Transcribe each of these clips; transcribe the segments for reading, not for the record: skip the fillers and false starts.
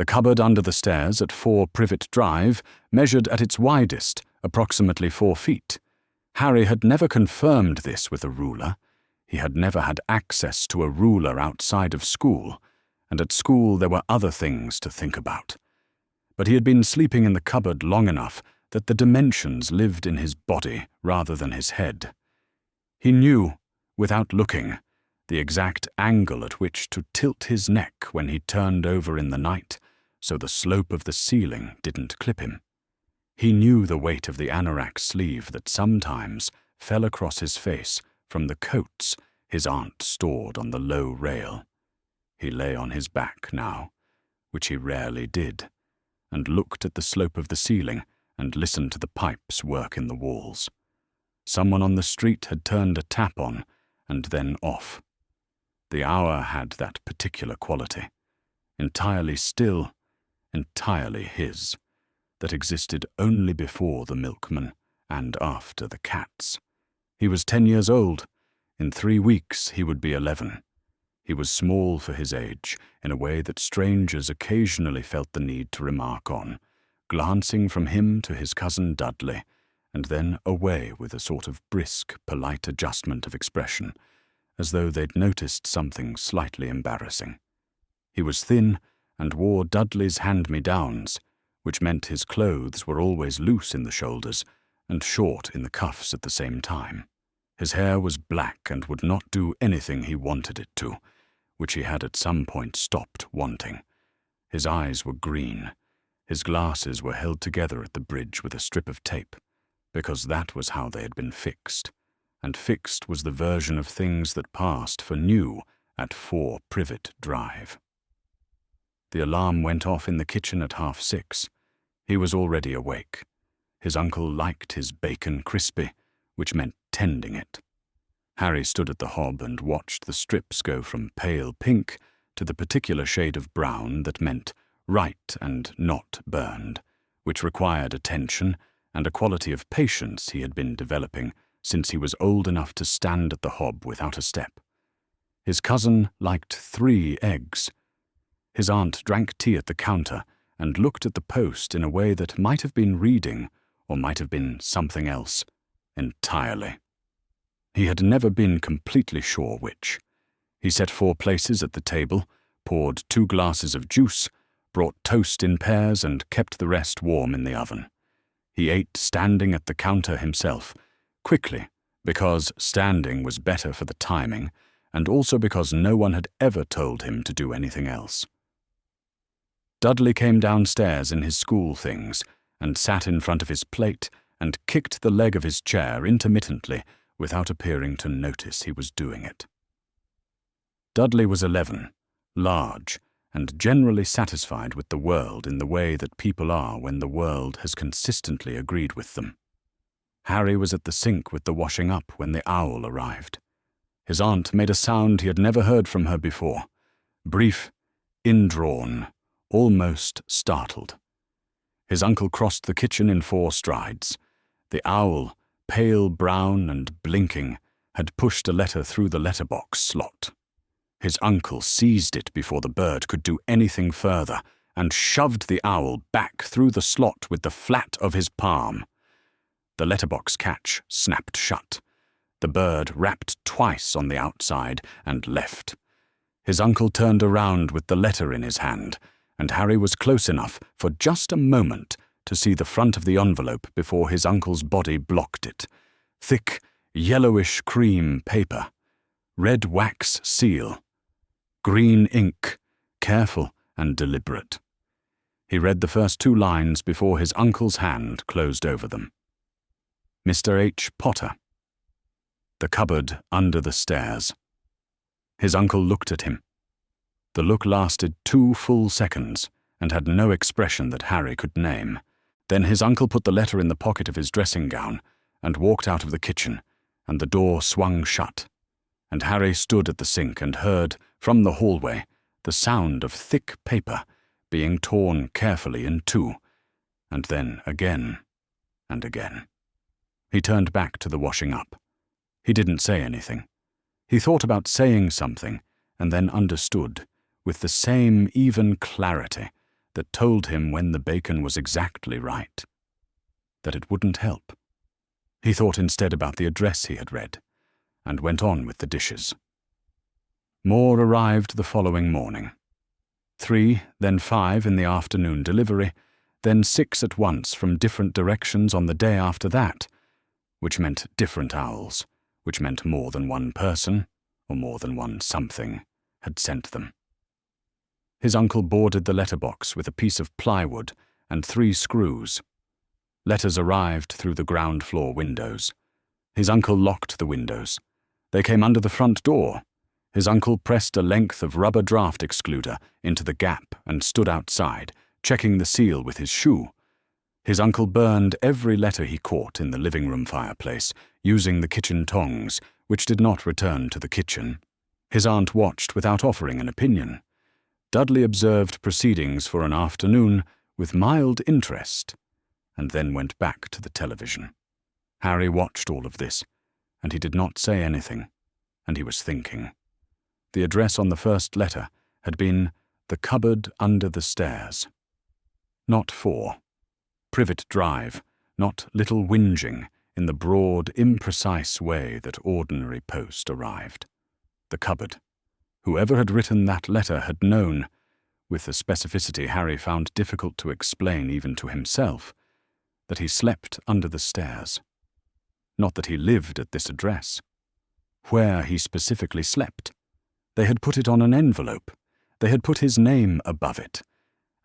The cupboard under the stairs at 4 Privet Drive measured at its widest approximately 4 feet. Harry had never confirmed this with a ruler. He had never had access to a ruler outside of school, and at school there were other things to think about. But he had been sleeping in the cupboard long enough that the dimensions lived in his body rather than his head. He knew, without looking, the exact angle at which to tilt his neck when he turned over in the night, so the slope of the ceiling didn't clip him. He knew the weight of the anorak sleeve that sometimes fell across his face from the coats his aunt stored on the low rail. He lay on his back now, which he rarely did, and looked at the slope of the ceiling and listened to the pipes work in the walls. Someone on the street had turned a tap on and then off. The hour had that particular quality, entirely still, entirely his, that existed only before the milkman and after the cats. He was 10 years old. In 3 weeks he would be 11. He was small for his age, in a way that strangers occasionally felt the need to remark on, glancing from him to his cousin Dudley, and then away with a sort of brisk, polite adjustment of expression, as though they'd noticed something slightly embarrassing. He was thin and wore Dudley's hand-me-downs, which meant his clothes were always loose in the shoulders and short in the cuffs at the same time. His hair was black and would not do anything he wanted it to, which he had at some point stopped wanting. His eyes were green. His glasses were held together at the bridge with a strip of tape, because that was how they had been fixed, and fixed was the version of things that passed for new at 4 Privet Drive. The alarm went off in the kitchen at 6:30. He was already awake. His uncle liked his bacon crispy, which meant tending it. Harry stood at the hob and watched the strips go from pale pink to the particular shade of brown that meant right and not burned, which required attention and a quality of patience he had been developing since he was old enough to stand at the hob without a step. His cousin liked 3 eggs. His aunt drank tea at the counter and looked at the post in a way that might have been reading or might have been something else entirely. He had never been completely sure which. He set 4 places at the table, poured 2 glasses of juice, brought toast in pairs and kept the rest warm in the oven. He ate standing at the counter himself, quickly, because standing was better for the timing, and also because no one had ever told him to do anything else. Dudley came downstairs in his school things and sat in front of his plate and kicked the leg of his chair intermittently without appearing to notice he was doing it. Dudley was 11, large, and generally satisfied with the world in the way that people are when the world has consistently agreed with them. Harry was at the sink with the washing up when the owl arrived. His aunt made a sound he had never heard from her before, brief, indrawn, almost startled. His uncle crossed the kitchen in 4 strides. The owl, pale brown and blinking, had pushed a letter through the letterbox slot. His uncle seized it before the bird could do anything further and shoved the owl back through the slot with the flat of his palm. The letterbox catch snapped shut. The bird rapped twice on the outside and left. His uncle turned around with the letter in his hand, and Harry was close enough for just a moment to see the front of the envelope before his uncle's body blocked it. Thick, yellowish cream paper. Red wax seal. Green ink, careful and deliberate. He read the first 2 lines before his uncle's hand closed over them. Mr. H. Potter. The cupboard under the stairs. His uncle looked at him. The look lasted 2 full seconds and had no expression that Harry could name. Then his uncle put the letter in the pocket of his dressing gown and walked out of the kitchen, and the door swung shut, and Harry stood at the sink and heard, from the hallway, the sound of thick paper being torn carefully in 2, and then again and again. He turned back to the washing up. He didn't say anything. He thought about saying something and then understood, with the same even clarity, that told him when the bacon was exactly right. That it wouldn't help. He thought instead about the address he had read, and went on with the dishes. More arrived the following morning. 3, then 5 in the afternoon delivery, then 6 at once from different directions on the day after that, which meant different owls, which meant more than one person, or more than one something, had sent them. His uncle boarded the letterbox with a piece of plywood and 3 screws. Letters arrived through the ground floor windows. His uncle locked the windows. They came under the front door. His uncle pressed a length of rubber draft excluder into the gap and stood outside, checking the seal with his shoe. His uncle burned every letter he caught in the living room fireplace, using the kitchen tongs, which did not return to the kitchen. His aunt watched without offering an opinion. Dudley observed proceedings for an afternoon with mild interest, and then went back to the television. Harry watched all of this, and he did not say anything, and he was thinking. The address on the first letter had been the cupboard under the stairs. Not 4. Privet Drive, not Little Whinging, in the broad, imprecise way that ordinary post arrived. The cupboard. Whoever had written that letter had known, with a specificity Harry found difficult to explain even to himself, that he slept under the stairs. Not that he lived at this address. Where he specifically slept. They had put it on an envelope. They had put his name above it.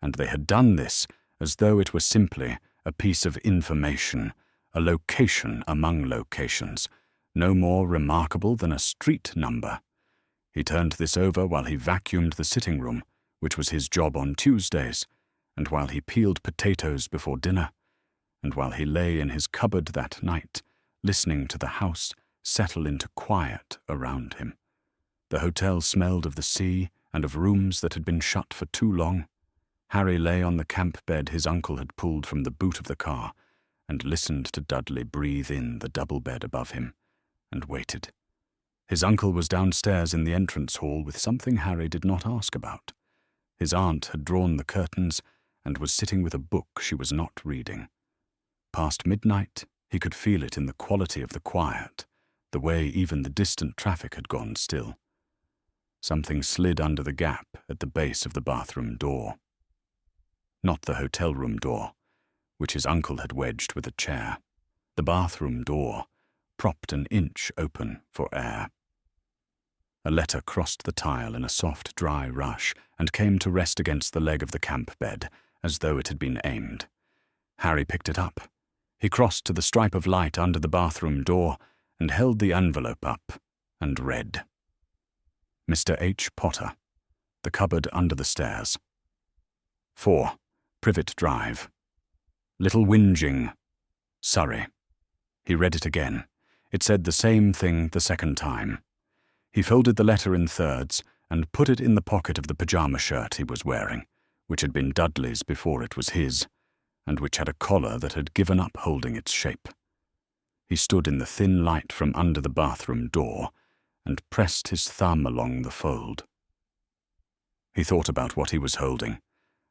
And they had done this as though it were simply a piece of information, a location among locations, no more remarkable than a street number. He turned this over while he vacuumed the sitting room, which was his job on Tuesdays, and while he peeled potatoes before dinner, and while he lay in his cupboard that night, listening to the house settle into quiet around him. The hotel smelled of the sea and of rooms that had been shut for too long. Harry lay on the camp bed his uncle had pulled from the boot of the car, and listened to Dudley breathe in the double bed above him, and waited. His uncle was downstairs in the entrance hall with something Harry did not ask about. His aunt had drawn the curtains and was sitting with a book she was not reading. Past midnight, he could feel it in the quality of the quiet, the way even the distant traffic had gone still. Something slid under the gap at the base of the bathroom door. Not the hotel room door, which his uncle had wedged with a chair. The bathroom door, propped an inch open for air. A letter crossed the tile in a soft, dry rush and came to rest against the leg of the camp bed, as though it had been aimed. Harry picked it up. He crossed to the stripe of light under the bathroom door and held the envelope up and read. Mr. H. Potter, the cupboard under the stairs. 4. Privet Drive. Little Whinging, Surrey. He read it again. It said the same thing the second time. He folded the letter in thirds and put it in the pocket of the pyjama shirt he was wearing, which had been Dudley's before it was his, and which had a collar that had given up holding its shape. He stood in the thin light from under the bathroom door and pressed his thumb along the fold. He thought about what he was holding,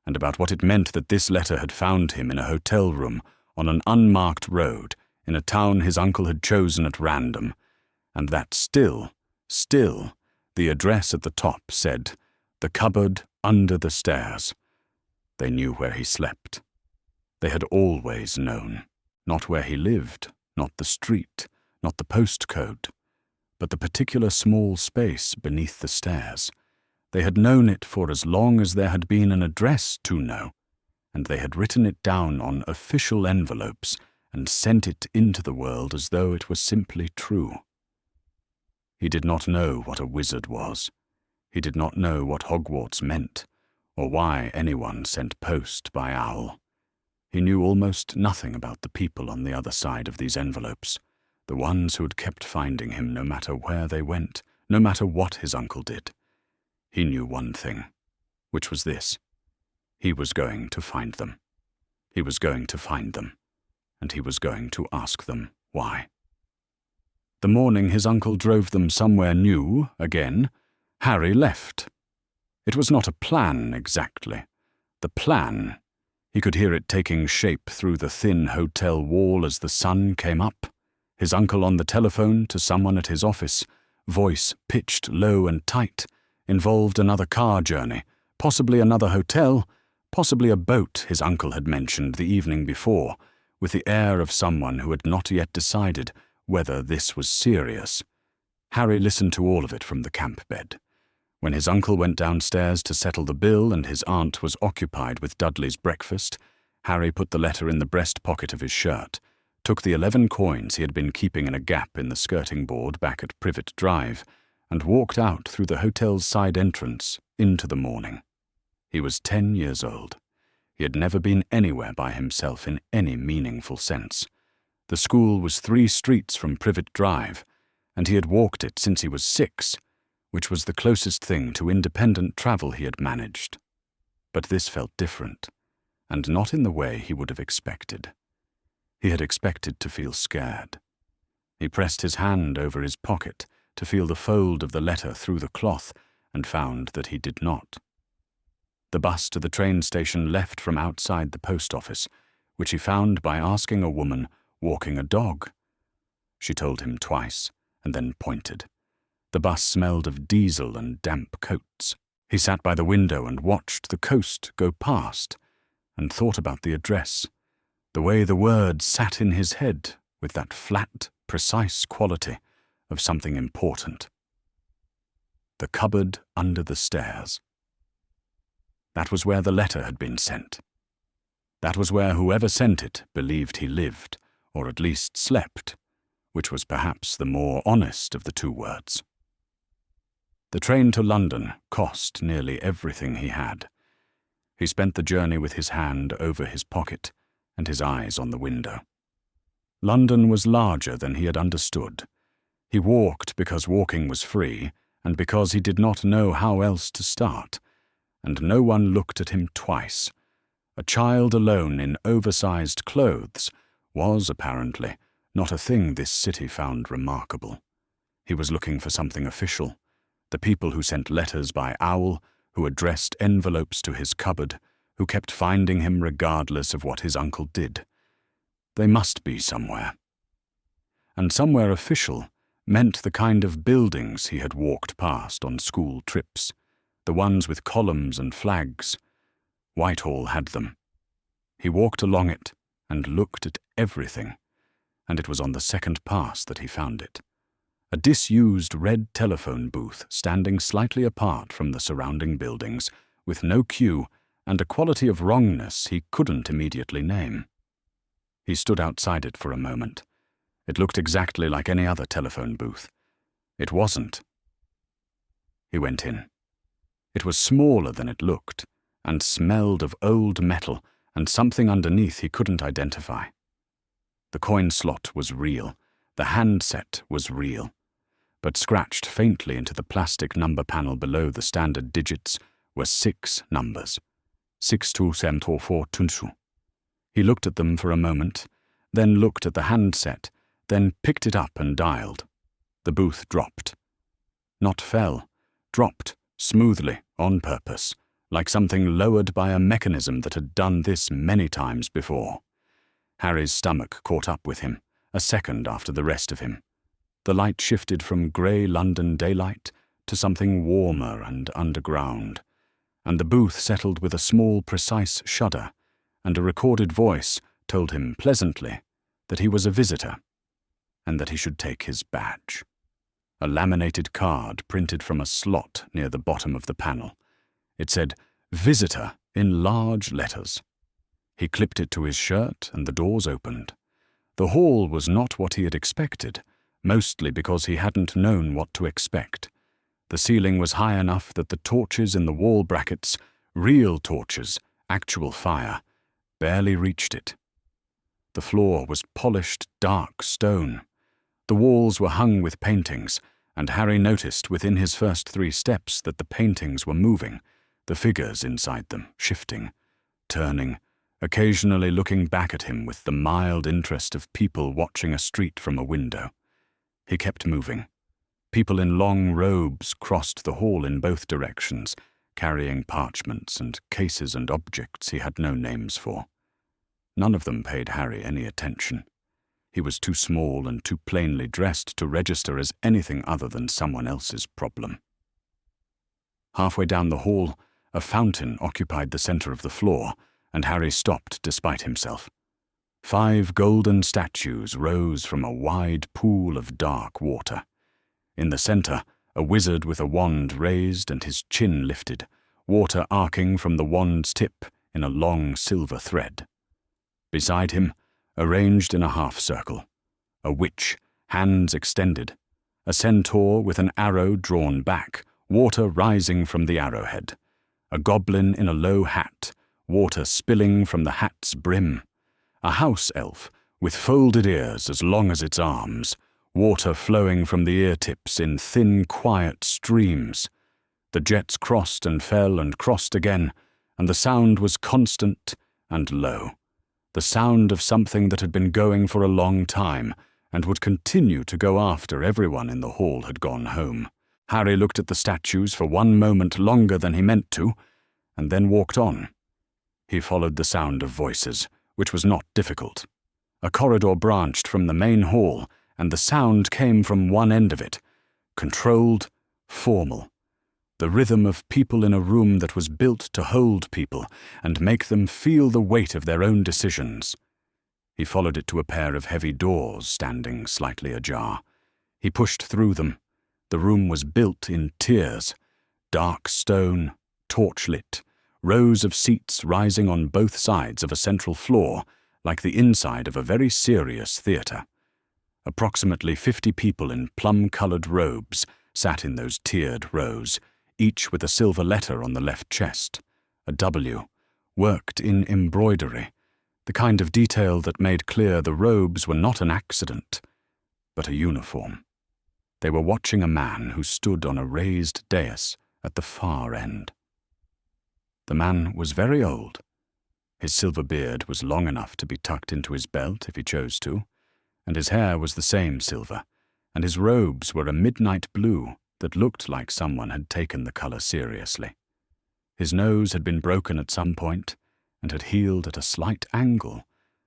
and about what it meant that this letter had found him in a hotel room on an unmarked road in a town his uncle had chosen at random, and that still, the address at the top said, the cupboard under the stairs. They knew where he slept. They had always known, not where he lived, not the street, not the postcode, but the particular small space beneath the stairs. They had known it for as long as there had been an address to know, and they had written it down on official envelopes and sent it into the world as though it were simply true. He did not know what a wizard was. He did not know what Hogwarts meant, or why anyone sent post by owl. He knew almost nothing about the people on the other side of these envelopes, the ones who had kept finding him no matter where they went, no matter what his uncle did. He knew one thing, which was this. He was going to find them. He was going to find them, and he was going to ask them why. The morning his uncle drove them somewhere new, again, Harry left. It was not a plan exactly. The plan. He could hear it taking shape through the thin hotel wall as the sun came up. His uncle on the telephone to someone at his office, voice pitched low and tight, involved another car journey, possibly another hotel, possibly a boat his uncle had mentioned the evening before, with the air of someone who had not yet decided whether this was serious. Harry listened to all of it from the camp bed. When his uncle went downstairs to settle the bill and his aunt was occupied with Dudley's breakfast, Harry put the letter in the breast pocket of his shirt, took the 11 coins he had been keeping in a gap in the skirting board back at Privet Drive, and walked out through the hotel's side entrance into the morning. He was 10 years old. He had never been anywhere by himself in any meaningful sense. The school was 3 streets from Privet Drive, and he had walked it since he was 6, which was the closest thing to independent travel he had managed. But this felt different, and not in the way he would have expected. He had expected to feel scared. He pressed his hand over his pocket to feel the fold of the letter through the cloth and found that he did not. The bus to the train station left from outside the post office, which he found by asking a woman walking a dog. She told him twice and then pointed. The bus smelled of diesel and damp coats. He sat by the window and watched the coast go past and thought about the address, the way the words sat in his head with that flat, precise quality of something important. The cupboard under the stairs. That was where the letter had been sent. That was where whoever sent it believed he lived, or at least slept, which was perhaps the more honest of the 2 words. The train to London cost nearly everything he had. He spent the journey with his hand over his pocket and his eyes on the window. London was larger than he had understood. He walked because walking was free and because he did not know how else to start, and no one looked at him twice. A child alone in oversized clothes was, apparently, not a thing this city found remarkable. He was looking for something official. The people who sent letters by owl, who addressed envelopes to his cupboard, who kept finding him regardless of what his uncle did. They must be somewhere. And somewhere official meant the kind of buildings he had walked past on school trips, the ones with columns and flags. Whitehall had them. He walked along it and looked at everything, and it was on the second pass that he found it. A disused red telephone booth standing slightly apart from the surrounding buildings, with no queue and a quality of wrongness he couldn't immediately name. He stood outside it for a moment. It looked exactly like any other telephone booth. It wasn't. He went in. It was smaller than it looked, and smelled of old metal and something underneath he couldn't identify. The coin slot was real. The handset was real. But scratched faintly into the plastic number panel below the standard digits were 6 numbers. 627422. He looked at them for a moment, then looked at the handset, then picked it up and dialed. The booth dropped. Not fell, dropped, smoothly, on purpose, like something lowered by a mechanism that had done this many times before. Harry's stomach caught up with him, a second after the rest of him. The light shifted from grey London daylight to something warmer and underground, and the booth settled with a small, precise shudder, and a recorded voice told him pleasantly that he was a visitor, and that he should take his badge. A laminated card printed from a slot near the bottom of the panel. It said, "Visitor," in large letters. He clipped it to his shirt, and the doors opened. The hall was not what he had expected, mostly because he hadn't known what to expect. The ceiling was high enough that the torches in the wall brackets, real torches, actual fire, barely reached it. The floor was polished, dark stone. The walls were hung with paintings, and Harry noticed within his first 3 steps that the paintings were moving, the figures inside them shifting, turning, occasionally looking back at him with the mild interest of people watching a street from a window. He kept moving. People in long robes crossed the hall in both directions, carrying parchments and cases and objects he had no names for. None of them paid Harry any attention. He was too small and too plainly dressed to register as anything other than someone else's problem. Halfway down the hall, a fountain occupied the center of the floor, and Harry stopped despite himself. 5 golden statues rose from a wide pool of dark water. In the center, a wizard with a wand raised and his chin lifted, water arcing from the wand's tip in a long silver thread. Beside him, arranged in a half-circle, a witch, hands extended, a centaur with an arrow drawn back, water rising from the arrowhead, a goblin in a low hat, water spilling from the hat's brim, a house elf with folded ears as long as its arms, water flowing from the ear tips in thin, quiet streams. The jets crossed and fell and crossed again, and the sound was constant and low, the sound of something that had been going for a long time and would continue to go after everyone in the hall had gone home. Harry looked at the statues for one moment longer than he meant to, and then walked on. He followed the sound of voices, which was not difficult. A corridor branched from the main hall, and the sound came from one end of it, controlled, formal, the rhythm of people in a room that was built to hold people and make them feel the weight of their own decisions. He followed it to a pair of heavy doors standing slightly ajar. He pushed through them. The room was built in tiers, dark stone, torchlit, rows of seats rising on both sides of a central floor, like the inside of a very serious theatre. Approximately 50 people in plum-colored robes sat in those tiered rows, each with a silver letter on the left chest, a W, worked in embroidery, the kind of detail that made clear the robes were not an accident, but a uniform. They were watching a man who stood on a raised dais at the far end. The man was very old. His silver beard was long enough to be tucked into his belt if he chose to, and his hair was the same silver, and his robes were a midnight blue that looked like someone had taken the color seriously. His nose had been broken at some point and had healed at a slight angle,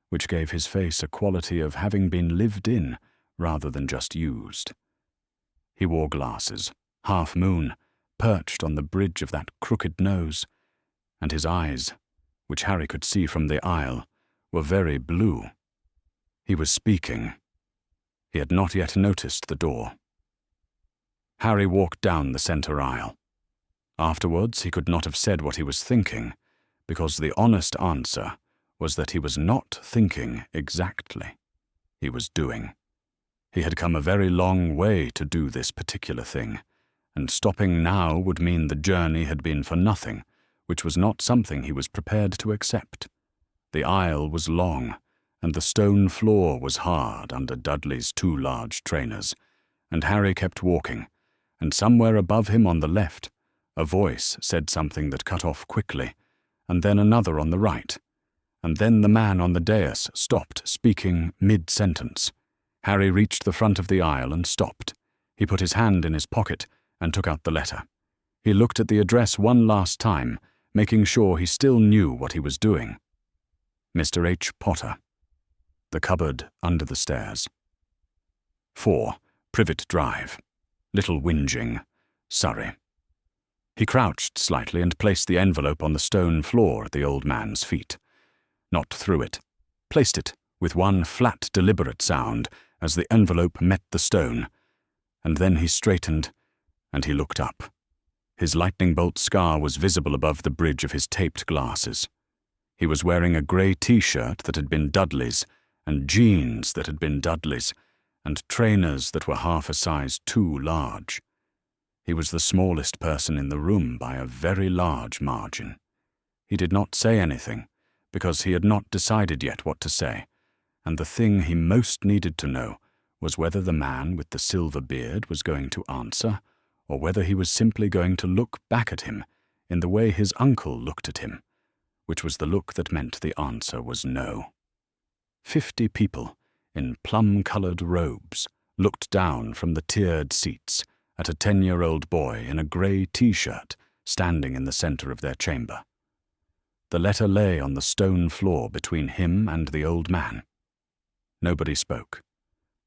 which gave his face a quality of having been lived in rather than just used. He wore glasses, half moon, perched on the bridge of that crooked nose, and his eyes, which Harry could see from the aisle, were very blue. He was speaking. He had not yet noticed the door. Harry walked down the center aisle. Afterwards, he could not have said what he was thinking, because the honest answer was that he was not thinking exactly. He was doing. He had come a very long way to do this particular thing, and stopping now would mean the journey had been for nothing, which was not something he was prepared to accept. The aisle was long, and the stone floor was hard under Dudley's 2 large trainers, and Harry kept walking, and somewhere above him on the left, a voice said something that cut off quickly, and then another on the right, and then the man on the dais stopped speaking mid-sentence. Harry reached the front of the aisle and stopped. He put his hand in his pocket and took out the letter. He looked at the address one last time, making sure he still knew what he was doing. Mr. H. Potter. The cupboard under the stairs. 4. Privet Drive. Little Whinging, Surrey. He crouched slightly and placed the envelope on the stone floor at the old man's feet. Not threw it. Placed it with one flat, deliberate sound as the envelope met the stone, and then he straightened and he looked up. His lightning bolt scar was visible above the bridge of his taped glasses. He was wearing a grey t-shirt that had been Dudley's, and jeans that had been Dudley's, and trainers that were half a size too large. He was the smallest person in the room by a very large margin. He did not say anything, because he had not decided yet what to say, and the thing he most needed to know was whether the man with the silver beard was going to answer, or whether he was simply going to look back at him in the way his uncle looked at him, which was the look that meant the answer was no. 50 people, in plum-colored robes, looked down from the tiered seats at a 10-year-old boy in a grey t-shirt standing in the center of their chamber. The letter lay on the stone floor between him and the old man. Nobody spoke.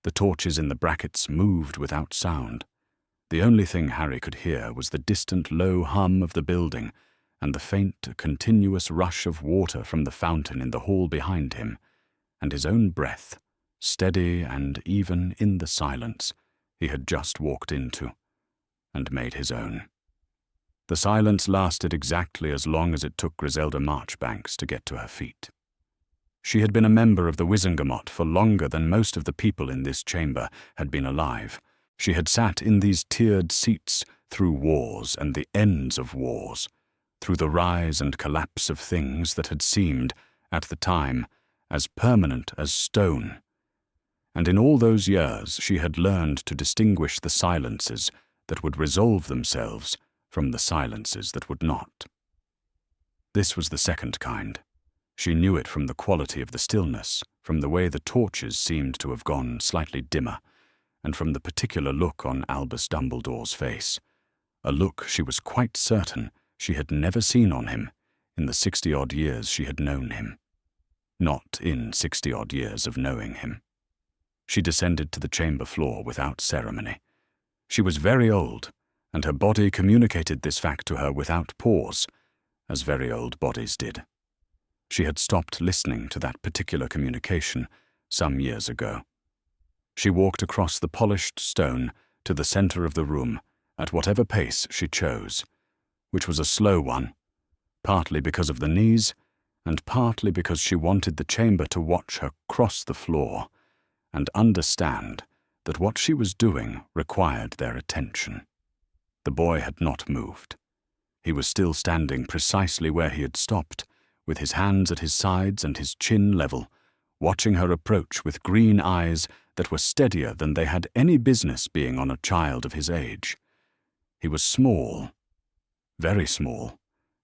The torches in the brackets moved without sound. The only thing Harry could hear was the distant low hum of the building and the faint, continuous rush of water from the fountain in the hall behind him, and his own breath, steady and even in the silence he had just walked into and made his own. The silence lasted exactly as long as it took Griselda Marchbanks to get to her feet. She had been a member of the Wizengamot for longer than most of the people in this chamber had been alive. She had sat in these tiered seats through wars and the ends of wars, through the rise and collapse of things that had seemed, at the time, as permanent as stone. And in all those years she had learned to distinguish the silences that would resolve themselves from the silences that would not. This was the second kind. She knew it from the quality of the stillness, from the way the torches seemed to have gone slightly dimmer, and from the particular look on Albus Dumbledore's face, a look she was quite certain she had never seen on him in the 60-odd years she had known him. Not in 60-odd years of knowing him. She descended to the chamber floor without ceremony. She was very old, and her body communicated this fact to her without pause, as very old bodies did. She had stopped listening to that particular communication some years ago. She walked across the polished stone to the center of the room at whatever pace she chose, which was a slow one, partly because of the knees, and partly because she wanted the chamber to watch her cross the floor and understand that what she was doing required their attention. The boy had not moved. He was still standing precisely where he had stopped, with his hands at his sides and his chin level, watching her approach with green eyes that were steadier than they had any business being on a child of his age. He was small, very small,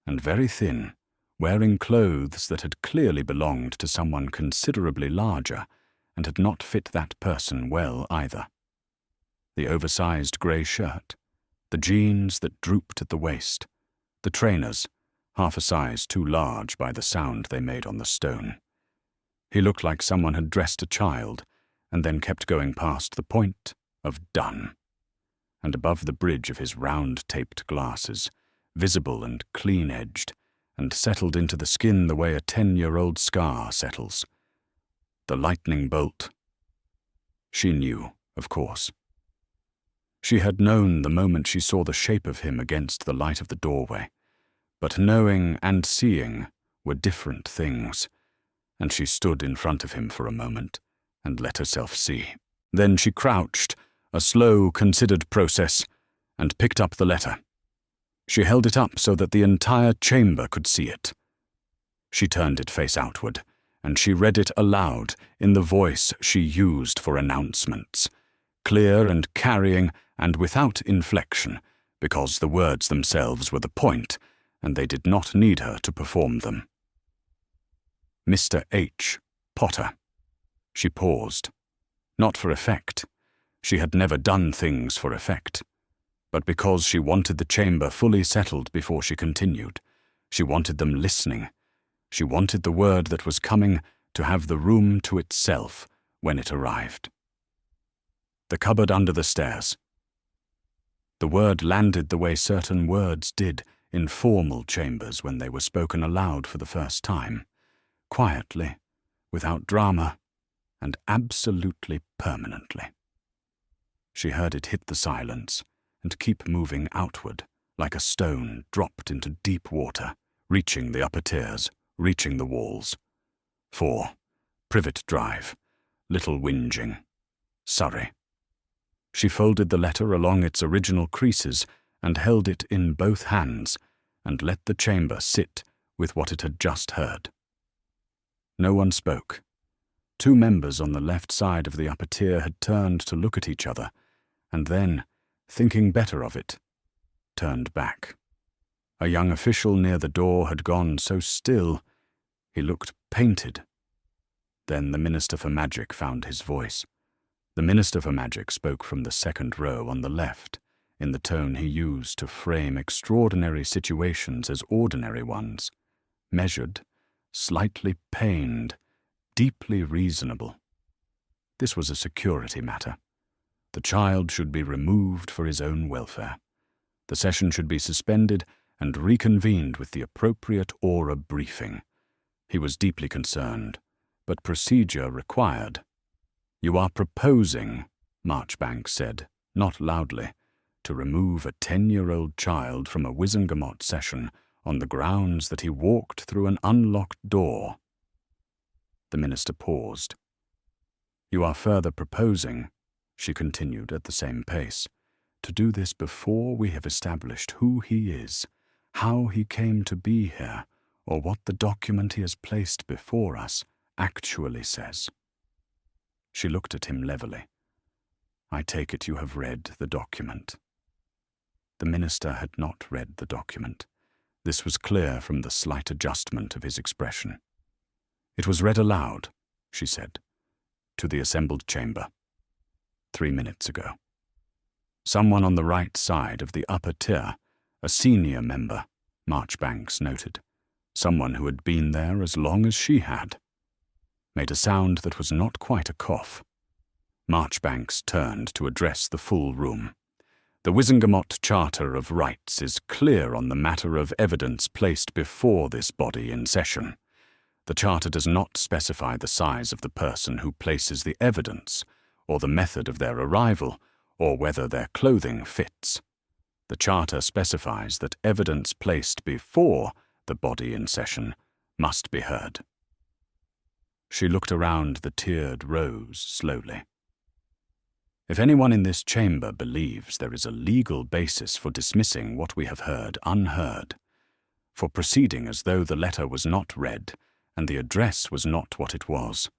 and very thin, wearing clothes that had clearly belonged to someone considerably larger, and had not fit that person well either. The oversized grey shirt, the jeans that drooped at the waist, the trainers, half a size too large by the sound they made on the stone. He looked like someone had dressed a child, and then kept going past the point of done. And above the bridge of his round-taped glasses, visible and clean-edged, and settled into the skin the way a 10-year-old scar settles, the lightning bolt. She knew, of course. She had known the moment she saw the shape of him against the light of the doorway, but knowing and seeing were different things, and she stood in front of him for a moment and let herself see. Then she crouched, a slow, considered process, and picked up the letter. She held it up so that the entire chamber could see it. She turned it face outward, and she read it aloud in the voice she used for announcements, clear and carrying and without inflection, because the words themselves were the point, and they did not need her to perform them. Mr. H. Potter. She paused. Not for effect. She had never done things for effect. But because she wanted the chamber fully settled before she continued. She wanted them listening. She wanted the word that was coming to have the room to itself when it arrived. The cupboard under the stairs. The word landed the way certain words did in formal chambers when they were spoken aloud for the first time, quietly, without drama, and absolutely permanently. She heard it hit the silence and keep moving outward, like a stone dropped into deep water, reaching the upper tiers, reaching the walls. 4. Privet Drive, Little Whinging, Surrey. She folded the letter along its original creases and held it in both hands and let the chamber sit with what it had just heard. No one spoke. 2 members on the left side of the upper tier had turned to look at each other, and then, thinking better of it, turned back. A young official near the door had gone so still, he looked painted. Then the Minister for Magic found his voice. The Minister for Magic spoke from the second row on the left, in the tone he used to frame extraordinary situations as ordinary ones. Measured, slightly pained, deeply reasonable. This was a security matter. The child should be removed for his own welfare. The session should be suspended and reconvened with the appropriate aura briefing. He was deeply concerned, but procedure required. "You are proposing," Marchbanks said, not loudly, "to remove a 10-year-old child from a Wizengamot session on the grounds that he walked through an unlocked door." The minister paused. "You are further proposing," she continued at the same pace, "to do this before we have established who he is, how he came to be here, or what the document he has placed before us actually says." She looked at him levelly. "I take it you have read the document." The minister had not read the document. This was clear from the slight adjustment of his expression. "It was read aloud," she said, "to the assembled chamber 3 minutes ago. Someone on the right side of the upper tier, a senior member," Marchbanks noted, "someone who had been there as long as she had," made a sound that was not quite a cough. Marchbanks turned to address the full room. "The Wizengamot Charter of Rights is clear on the matter of evidence placed before this body in session. The Charter does not specify the size of the person who places the evidence, or the method of their arrival, or whether their clothing fits. The Charter specifies that evidence placed before the body in session must be heard." She looked around the tiered rows slowly. "If anyone in this chamber believes there is a legal basis for dismissing what we have heard unheard, for proceeding as though the letter was not read and the address was not what it was,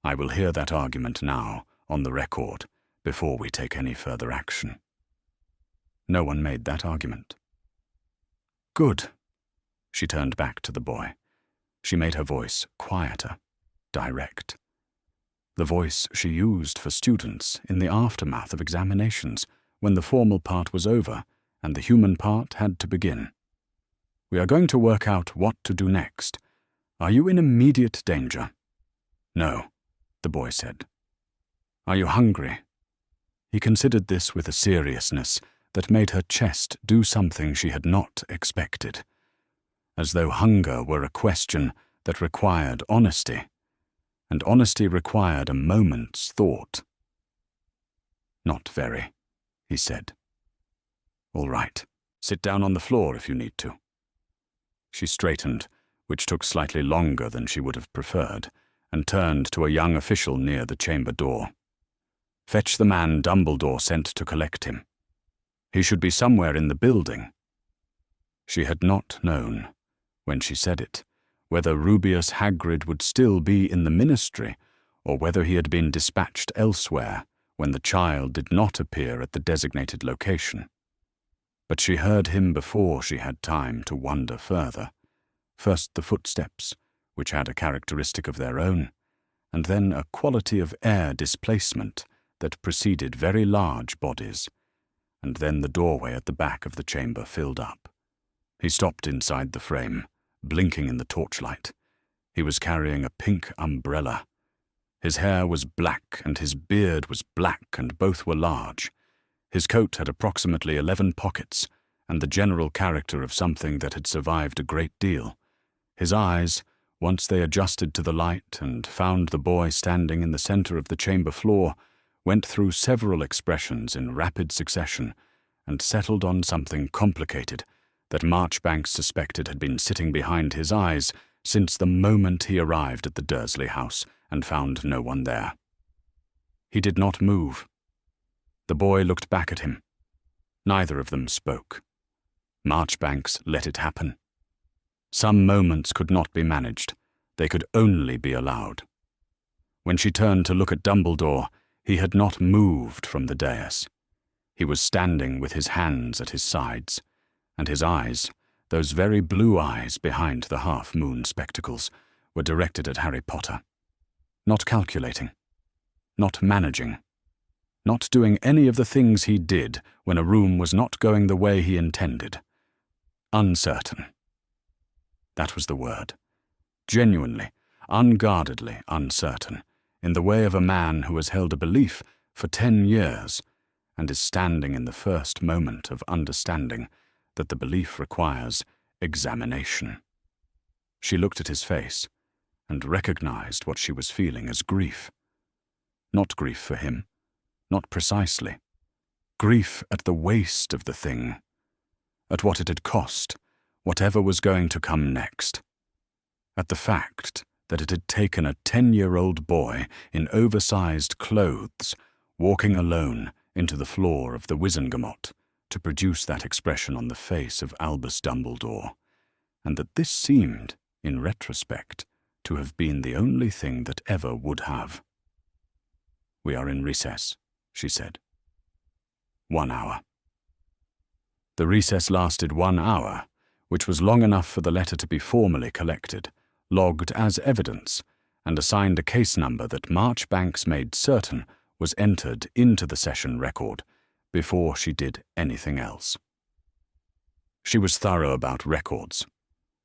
I will hear that argument now, on the record, before we take any further action." No one made that argument. "Good." She turned back to the boy. She made her voice quieter, direct. The voice she used for students in the aftermath of examinations, when the formal part was over and the human part had to begin. "We are going to work out what to do next. Are you in immediate danger?" "No," the boy said. "Are you hungry?" He considered this with a seriousness that made her chest do something she had not expected, as though hunger were a question that required honesty, and honesty required a moment's thought. "Not very," he said. "All right, sit down on the floor if you need to." She straightened, which took slightly longer than she would have preferred, and turned to a young official near the chamber door. "Fetch the man Dumbledore sent to collect him. He should be somewhere in the building." She had not known, when she said it, whether Rubeus Hagrid would still be in the ministry, or whether he had been dispatched elsewhere when the child did not appear at the designated location. But she heard him before she had time to wonder further. First the footsteps, which had a characteristic of their own, and then a quality of air displacement that preceded very large bodies, and then the doorway at the back of the chamber filled up. He stopped inside the frame, blinking in the torchlight. He was carrying a pink umbrella. His hair was black and his beard was black, and both were large. His coat had approximately 11 pockets, and the general character of something that had survived a great deal. His eyes, once they adjusted to the light and found the boy standing in the center of the chamber floor, went through several expressions in rapid succession and settled on something complicated that Marchbanks suspected had been sitting behind his eyes since the moment he arrived at the Dursley house and found no one there. He did not move. The boy looked back at him. Neither of them spoke. Marchbanks let it happen. Some moments could not be managed. They could only be allowed. When she turned to look at Dumbledore, he had not moved from the dais. He was standing with his hands at his sides, and his eyes, those very blue eyes behind the half-moon spectacles, were directed at Harry Potter. Not calculating, not managing, not doing any of the things he did when a room was not going the way he intended. Uncertain. That was the word. Genuinely, unguardedly uncertain, in the way of a man who has held a belief for 10 years and is standing in the first moment of understanding that the belief requires examination. She looked at his face and recognized what she was feeling as grief. Not grief for him, not precisely. Grief at the waste of the thing, at what it had cost, whatever was going to come next. At the fact that it had taken a 10-year-old boy in oversized clothes, walking alone into the floor of the Wizengamot, to produce that expression on the face of Albus Dumbledore, and that this seemed, in retrospect, to have been the only thing that ever would have. "We are in recess," she said. 1 hour. The recess lasted 1 hour, which was long enough for the letter to be formally collected, logged as evidence, and assigned a case number that Marchbanks made certain was entered into the session record before she did anything else. She was thorough about records.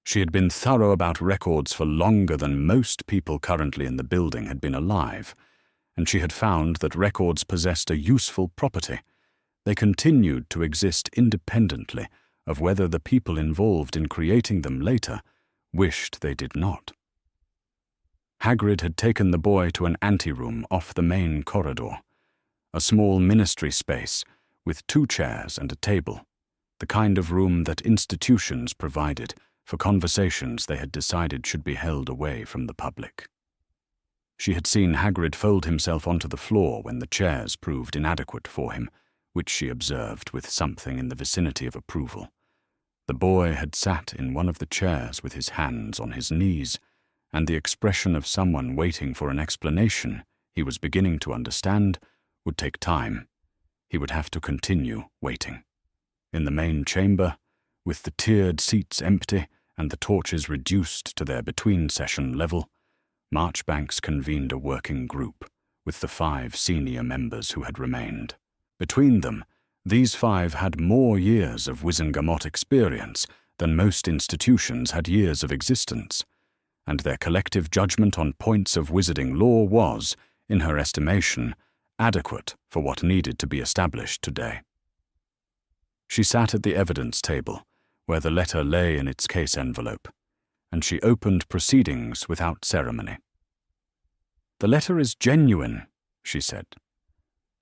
She had been thorough about records for longer than most people currently in the building had been alive, and she had found that records possessed a useful property. They continued to exist independently of whether the people involved in creating them later wished they did not. Hagrid had taken the boy to an anteroom off the main corridor, a small ministry space with 2 chairs and a table, the kind of room that institutions provided for conversations they had decided should be held away from the public. She had seen Hagrid fold himself onto the floor when the chairs proved inadequate for him, which she observed with something in the vicinity of approval. The boy had sat in one of the chairs with his hands on his knees, and the expression of someone waiting for an explanation he was beginning to understand would take time. He would have to continue waiting. In the main chamber, with the tiered seats empty and the torches reduced to their between-session level, Marchbanks convened a working group with the 5 senior members who had remained. Between them, these 5 had more years of Wizengamot experience than most institutions had years of existence, and their collective judgment on points of wizarding law was, in her estimation, adequate for what needed to be established today. She sat at the evidence table, where the letter lay in its case envelope, and she opened proceedings without ceremony. "The letter is genuine," she said.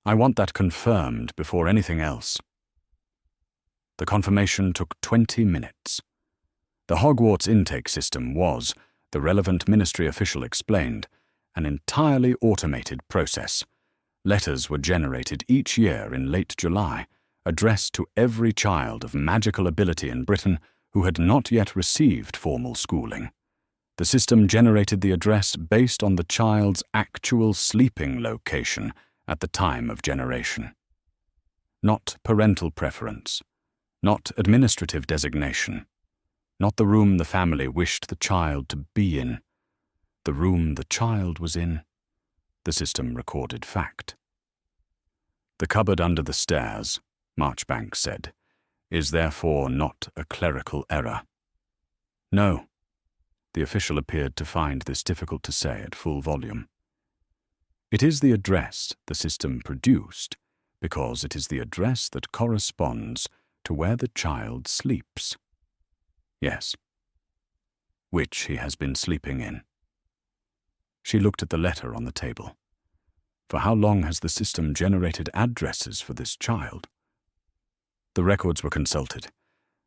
"I want that confirmed before anything else." The confirmation took 20 minutes. The Hogwarts intake system was, the relevant ministry official explained, an entirely automated process. Letters were generated each year in late July, addressed to every child of magical ability in Britain who had not yet received formal schooling. The system generated the address based on the child's actual sleeping location at the time of generation. Not parental preference, not administrative designation, not the room the family wished the child to be in. The room the child was in, the system recorded fact. "The cupboard under the stairs," Marchbanks said, "is therefore not a clerical error." "No." The official appeared to find this difficult to say at full volume. "It is the address the system produced, because it is the address that corresponds to where the child sleeps." "Yes." "Which he has been sleeping in." She looked at the letter on the table. "For how long has the system generated addresses for this child?" The records were consulted.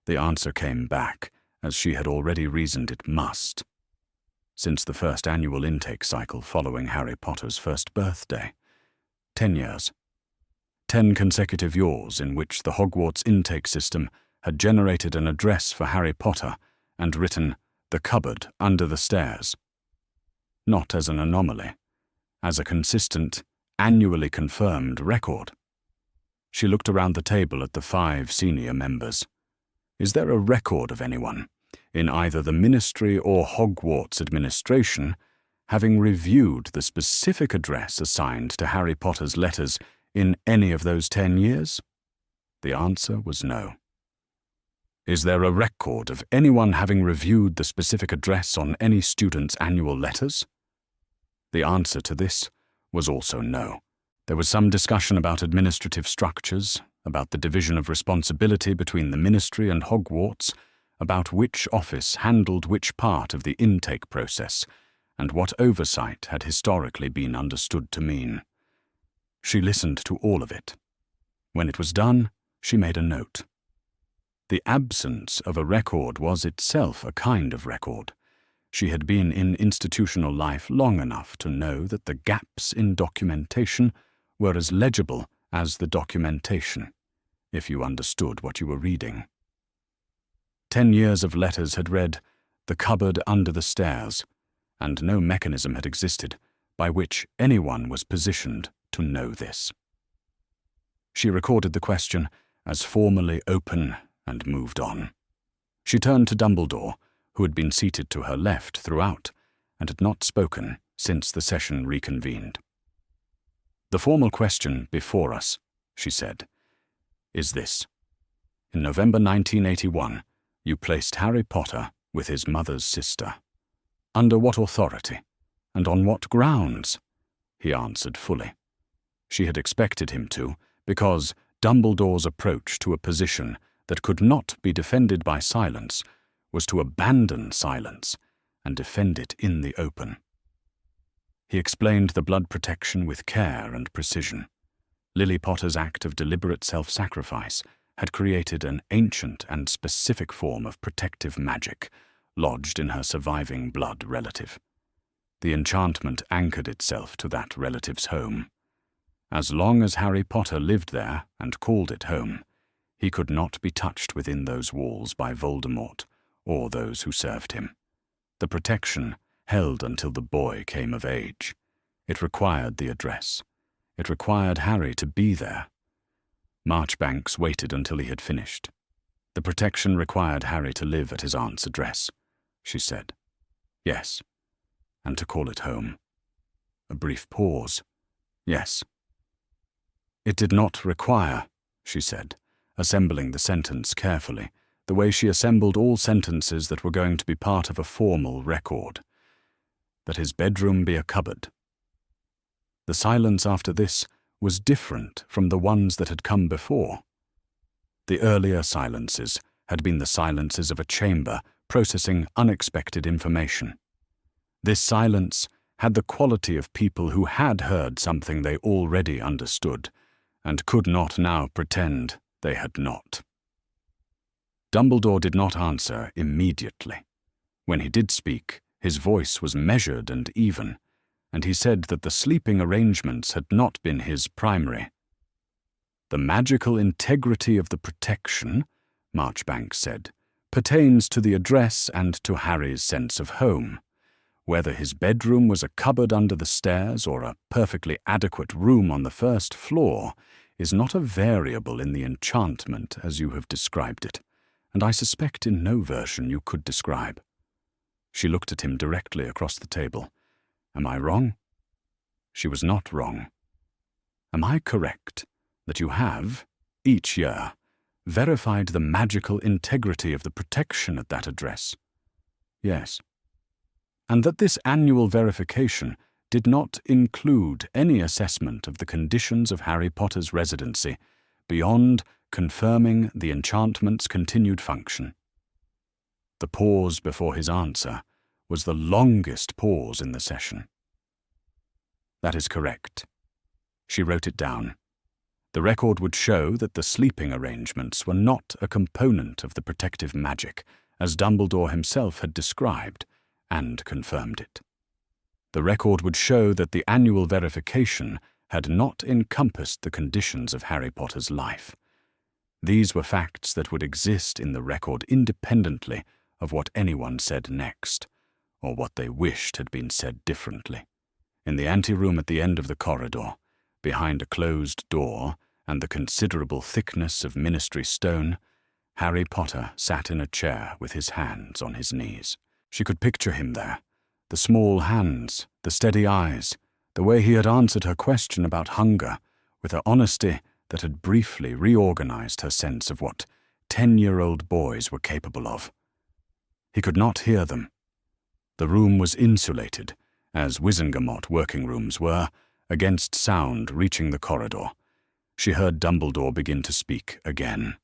The answer came back, as she had already reasoned it must. Since the first annual intake cycle following Harry Potter's first birthday. 10 years. 10 consecutive years in which the Hogwarts intake system had generated an address for Harry Potter and written "the cupboard under the stairs." Not as an anomaly, as a consistent, annually confirmed record. She looked around the table at the 5 senior members. Is there a record of anyone, in either the Ministry or Hogwarts administration, having reviewed the specific address assigned to Harry Potter's letters in any of those 10 years? The answer was no. Is there a record of anyone having reviewed the specific address on any student's annual letters? The answer to this was also no. There was some discussion about administrative structures, about the division of responsibility between the ministry and Hogwarts, about which office handled which part of the intake process, and what oversight had historically been understood to mean. She listened to all of it. When it was done, she made a note. The absence of a record was itself a kind of record. She had been in institutional life long enough to know that the gaps in documentation were as legible as the documentation, if you understood what you were reading. 10 years of letters had read, "The cupboard under the stairs," and no mechanism had existed by which anyone was positioned to know this. She recorded the question as formally open and moved on. She turned to Dumbledore, who had been seated to her left throughout and had not spoken since the session reconvened. "The formal question before us," she said, "is this. In November 1981, you placed Harry Potter with his mother's sister. Under what authority, and on what grounds?" He answered fully. She had expected him to, because Dumbledore's approach to a position that could not be defended by silence was to abandon silence and defend it in the open. He explained the blood protection with care and precision. Lily Potter's act of deliberate self-sacrifice had created an ancient and specific form of protective magic lodged in her surviving blood relative. The enchantment anchored itself to that relative's home. As long as Harry Potter lived there and called it home, he could not be touched within those walls by Voldemort or those who served him. The protection held until the boy came of age. It required the address. It required Harry to be there. Marchbanks waited until he had finished. "The protection required Harry to live at his aunt's address," she said. "Yes. And to call it home." A brief pause. "Yes." "It did not require," she said, assembling the sentence carefully, the way she assembled all sentences that were going to be part of a formal record, "that his bedroom be a cupboard." The silence after this was different from the ones that had come before. The earlier silences had been the silences of a chamber processing unexpected information. This silence had the quality of people who had heard something they already understood and could not now pretend they had not. Dumbledore did not answer immediately. When he did speak, his voice was measured and even, and he said that the sleeping arrangements had not been his primary. "The magical integrity of the protection," Marchbanks said, "pertains to the address and to Harry's sense of home. Whether his bedroom was a cupboard under the stairs or a perfectly adequate room on the first floor is not a variable in the enchantment as you have described it, and I suspect in no version you could describe." She looked at him directly across the table. "Am I wrong?" She was not wrong. "Am I correct that you have, each year, verified the magical integrity of the protection at that address?" "Yes." "And that this annual verification did not include any assessment of the conditions of Harry Potter's residency beyond confirming the enchantment's continued function?" The pause before his answer was the longest pause in the session. "That is correct." She wrote it down. The record would show that the sleeping arrangements were not a component of the protective magic, as Dumbledore himself had described, and confirmed it. The record would show that the annual verification had not encompassed the conditions of Harry Potter's life. These were facts that would exist in the record independently of what anyone said next, or what they wished had been said differently. In the anteroom at the end of the corridor, behind a closed door and the considerable thickness of ministry stone, Harry Potter sat in a chair with his hands on his knees. She could picture him there, the small hands, the steady eyes, the way he had answered her question about hunger, with her honesty that had briefly reorganized her sense of what 10-year-old boys were capable of. He could not hear them. The room was insulated, as Wizengamot working rooms were, against sound reaching the corridor. She heard Dumbledore begin to speak again.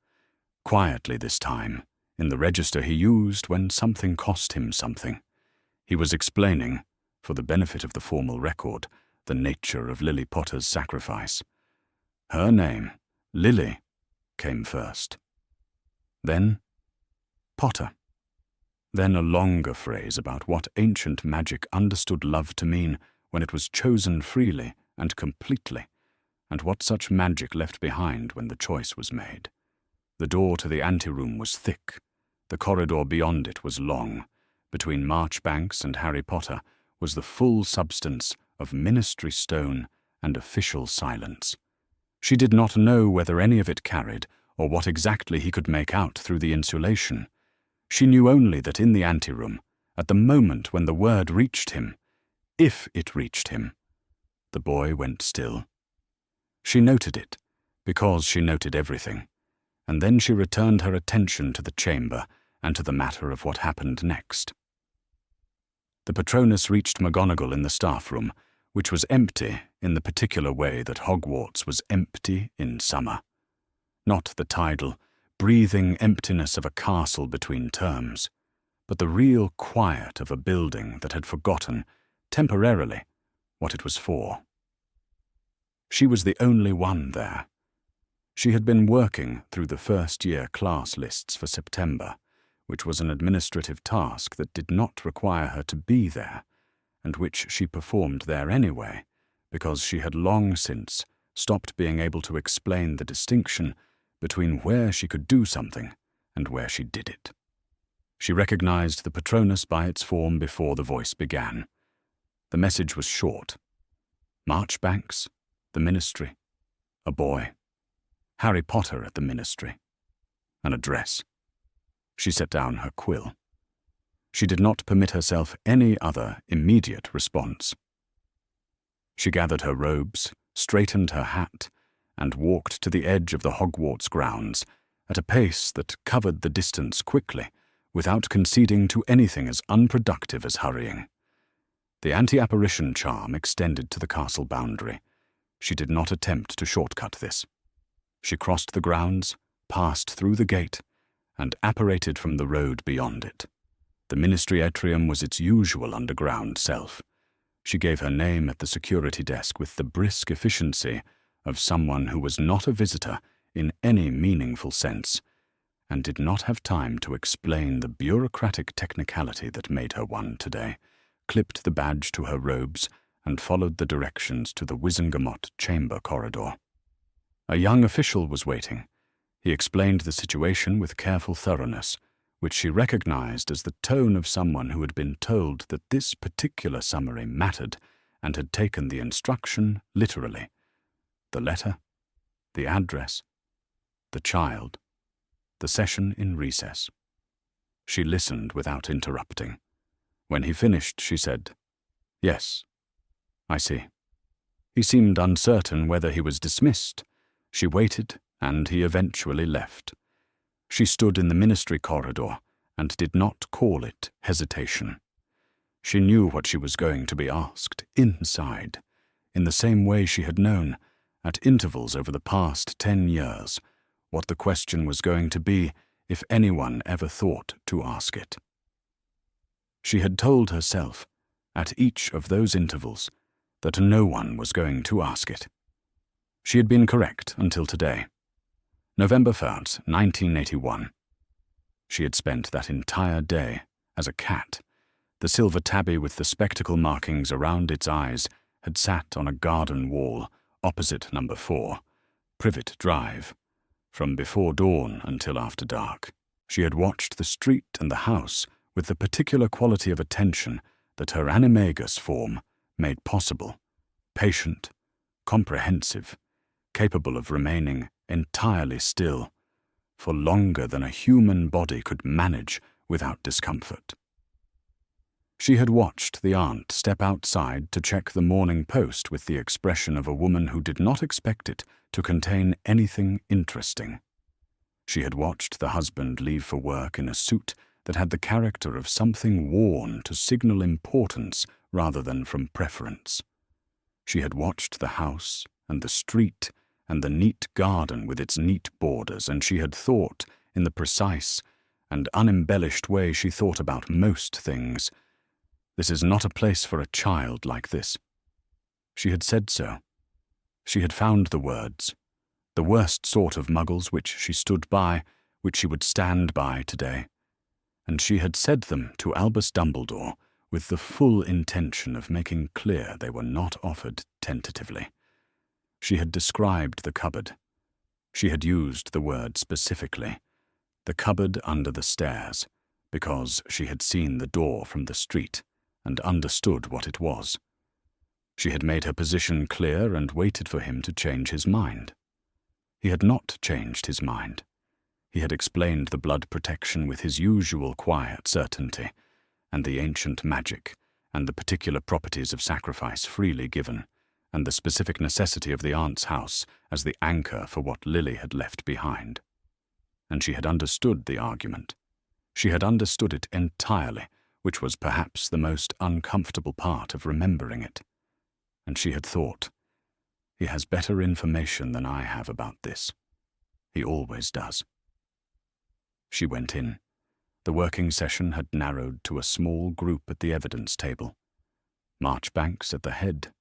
Quietly this time, in the register he used when something cost him something. He was explaining, for the benefit of the formal record, the nature of Lily Potter's sacrifice. Her name, Lily, came first. Then, Potter. Then a longer phrase about what ancient magic understood love to mean when it was chosen freely and completely, and what such magic left behind when the choice was made. The door to the anteroom was thick. The corridor beyond it was long. Between Marchbanks and Harry Potter was the full substance of Ministry stone and official silence. She did not know whether any of it carried, or what exactly he could make out through the insulation. She knew only that in the anteroom, at the moment when the word reached him, if it reached him, the boy went still. She noted it, because she noted everything, and then she returned her attention to the chamber and to the matter of what happened next. The Patronus reached McGonagall in the staff room, which was empty in the particular way that Hogwarts was empty in summer. Not the tidal, breathing emptiness of a castle between terms, but the real quiet of a building that had forgotten, temporarily, what it was for. She was the only one there. She had been working through the first-year class lists for September, which was an administrative task that did not require her to be there, and which she performed there anyway, because she had long since stopped being able to explain the distinction between where she could do something and where she did it. She recognized the Patronus by its form before the voice began. The message was short. Marchbanks, the Ministry, a boy. Harry Potter at the Ministry. An address. She set down her quill. She did not permit herself any other immediate response. She gathered her robes, straightened her hat, and walked to the edge of the Hogwarts grounds at a pace that covered the distance quickly, without conceding to anything as unproductive as hurrying. The anti-apparition charm extended to the castle boundary. She did not attempt to shortcut this. She crossed the grounds, passed through the gate, and apparated from the road beyond it. The Ministry atrium was its usual underground self. She gave her name at the security desk with the brisk efficiency of someone who was not a visitor in any meaningful sense, and did not have time to explain the bureaucratic technicality that made her one today, clipped the badge to her robes, and followed the directions to the Wizengamot chamber corridor. A young official was waiting. He explained the situation with careful thoroughness, which she recognized as the tone of someone who had been told that this particular summary mattered and had taken the instruction literally. The letter, the address, the child, the session in recess. She listened without interrupting. When he finished, she said, "Yes, I see." He seemed uncertain whether he was dismissed. She waited, and he eventually left. She stood in the Ministry corridor and did not call it hesitation. She knew what she was going to be asked inside, in the same way she had known, at intervals over the past 10 years, what the question was going to be if anyone ever thought to ask it. She had told herself, at each of those intervals, that no one was going to ask it. She had been correct until today. November 1st, 1981. She had spent that entire day as a cat. The silver tabby with the spectacle markings around its eyes had sat on a garden wall opposite number 4, Privet Drive. From before dawn until after dark, she had watched the street and the house with the particular quality of attention that her animagus form made possible, patient, comprehensive, capable of remaining entirely still, for longer than a human body could manage without discomfort. She had watched the aunt step outside to check the Morning Post with the expression of a woman who did not expect it to contain anything interesting. She had watched the husband leave for work in a suit that had the character of something worn to signal importance rather than from preference. She had watched the house and the street and the neat garden with its neat borders, and she had thought, in the precise and unembellished way she thought about most things, "This is not a place for a child like this." She had said so. She had found the words, the worst sort of muggles which she stood by, which she would stand by today. And she had said them to Albus Dumbledore with the full intention of making clear they were not offered tentatively. She had described the cupboard. She had used the word specifically, the cupboard under the stairs, because she had seen the door from the street and understood what it was. She had made her position clear and waited for him to change his mind. He had not changed his mind. He had explained the blood protection with his usual quiet certainty, and the ancient magic, and the particular properties of sacrifice freely given, and the specific necessity of the aunt's house as the anchor for what Lily had left behind. And she had understood the argument. She had understood it entirely, which was perhaps the most uncomfortable part of remembering it. And she had thought, "He has better information than I have about this. He always does." She went in. The working session had narrowed to a small group at the evidence table. Marchbanks at the head.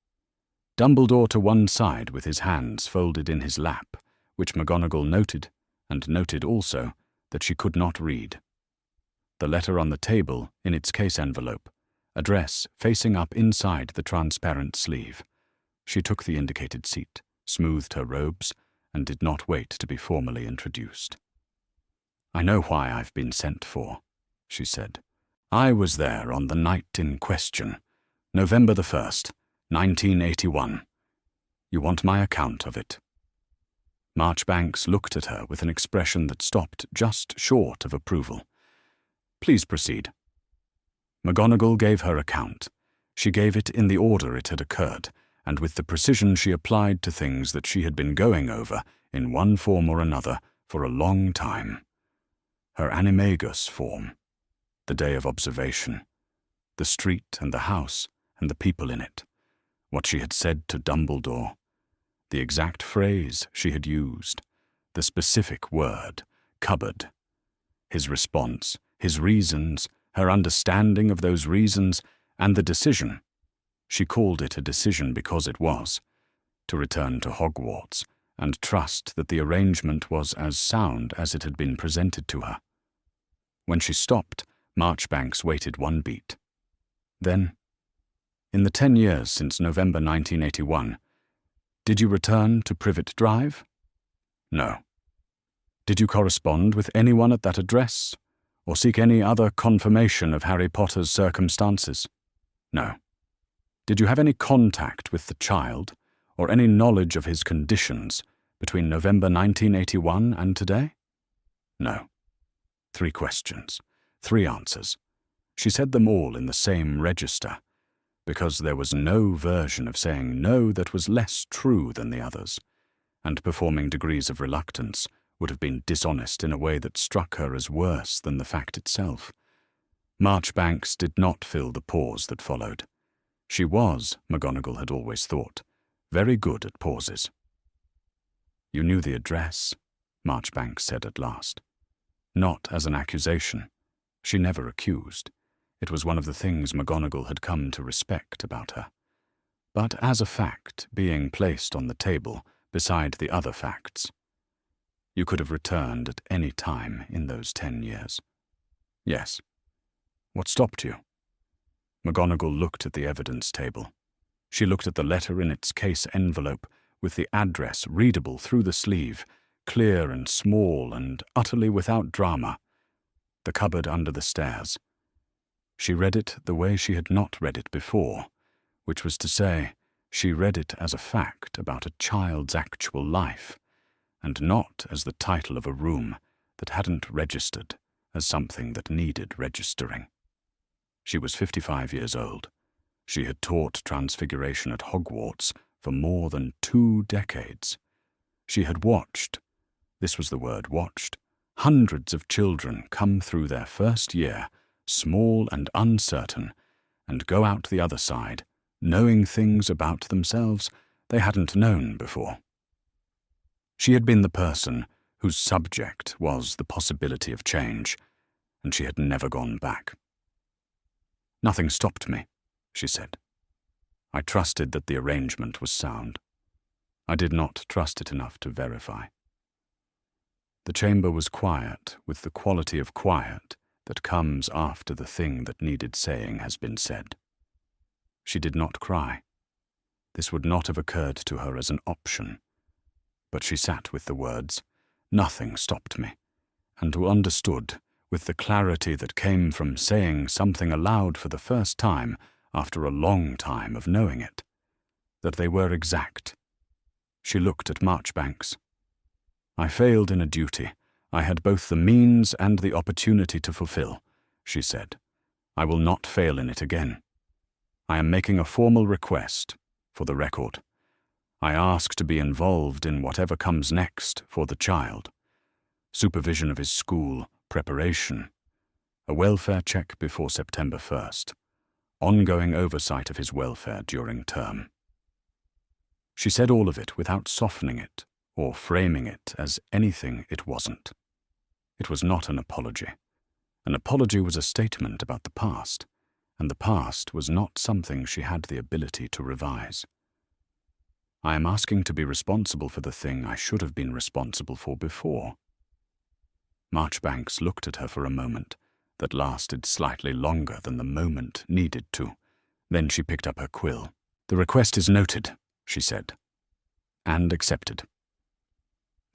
Dumbledore to one side with his hands folded in his lap, which McGonagall noted, and noted also that she could not read. The letter on the table in its case envelope, address facing up inside the transparent sleeve. She took the indicated seat, smoothed her robes, and did not wait to be formally introduced. "I know why I've been sent for," she said. "I was there on the night in question, November the 1st, 1981. You want my account of it." Marchbanks looked at her with an expression that stopped just short of approval. "Please proceed." McGonagall gave her account. She gave it in the order it had occurred, and with the precision she applied to things that she had been going over, in one form or another, for a long time. Her animagus form, the day of observation, the street and the house and the people in it, what she had said to Dumbledore, the exact phrase she had used, the specific word, cupboard, his response, his reasons, her understanding of those reasons, and the decision. She called it a decision because it was, to return to Hogwarts and trust that the arrangement was as sound as it had been presented to her. When she stopped, Marchbanks waited one beat. Then, "In the 10 years since November 1981, did you return to Privet Drive?" "No." "Did you correspond with anyone at that address, or seek any other confirmation of Harry Potter's circumstances?" "No." "Did you have any contact with the child, or any knowledge of his conditions, between November 1981 and today?" "No." 3 questions, 3 answers. She said them all in the same register, because there was no version of saying no that was less true than the others, and performing degrees of reluctance would have been dishonest in a way that struck her as worse than the fact itself. Marchbanks did not fill the pause that followed. She was, McGonagall had always thought, very good at pauses. "You knew the address," Marchbanks said at last. Not as an accusation. She never accused. It was one of the things McGonagall had come to respect about her. But as a fact being placed on the table beside the other facts. "You could have returned at any time in those 10 years." "Yes." "What stopped you?" McGonagall looked at the evidence table. She looked at the letter in its case envelope, with the address readable through the sleeve, clear and small and utterly without drama. The cupboard under the stairs. She read it the way she had not read it before, which was to say, she read it as a fact about a child's actual life, and not as the title of a room that hadn't registered as something that needed registering. She was 55 years old. She had taught Transfiguration at Hogwarts for more than 2 decades. She had watched, this was the word, watched, hundreds of children come through their first year, small and uncertain, and go out the other side, knowing things about themselves they hadn't known before. She had been the person whose subject was the possibility of change, and she had never gone back. "Nothing stopped me," she said. "I trusted that the arrangement was sound. I did not trust it enough to verify." The chamber was quiet, with the quality of quiet that comes after the thing that needed saying has been said. She did not cry. This would not have occurred to her as an option. But she sat with the words, "Nothing stopped me," and understood, with the clarity that came from saying something aloud for the first time after a long time of knowing it, that they were exact. She looked at Marchbanks. "I failed in a duty I had both the means and the opportunity to fulfill," she said. "I will not fail in it again. I am making a formal request, for the record. I ask to be involved in whatever comes next for the child. Supervision of his school, preparation, a welfare check before September 1st, ongoing oversight of his welfare during term." She said all of it without softening it or framing it as anything it wasn't. It was not an apology. An apology was a statement about the past, and the past was not something she had the ability to revise. "I am asking to be responsible for the thing I should have been responsible for before." Marchbanks looked at her for a moment that lasted slightly longer than the moment needed to. Then she picked up her quill. "The request is noted," she said, "and accepted."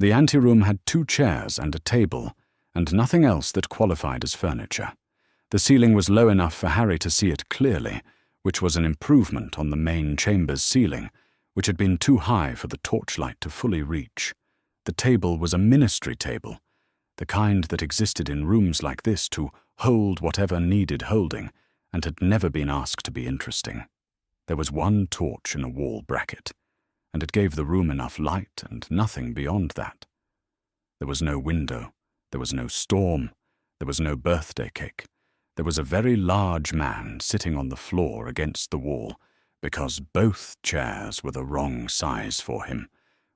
The anteroom had 2 chairs and a table, and nothing else that qualified as furniture. The ceiling was low enough for Harry to see it clearly, which was an improvement on the main chamber's ceiling, which had been too high for the torchlight to fully reach. The table was a ministry table, the kind that existed in rooms like this to hold whatever needed holding, and had never been asked to be interesting. There was 1 torch in a wall bracket, and it gave the room enough light and nothing beyond that. There was no window, there was no storm, there was no birthday cake. There was a very large man sitting on the floor against the wall, because both chairs were the wrong size for him,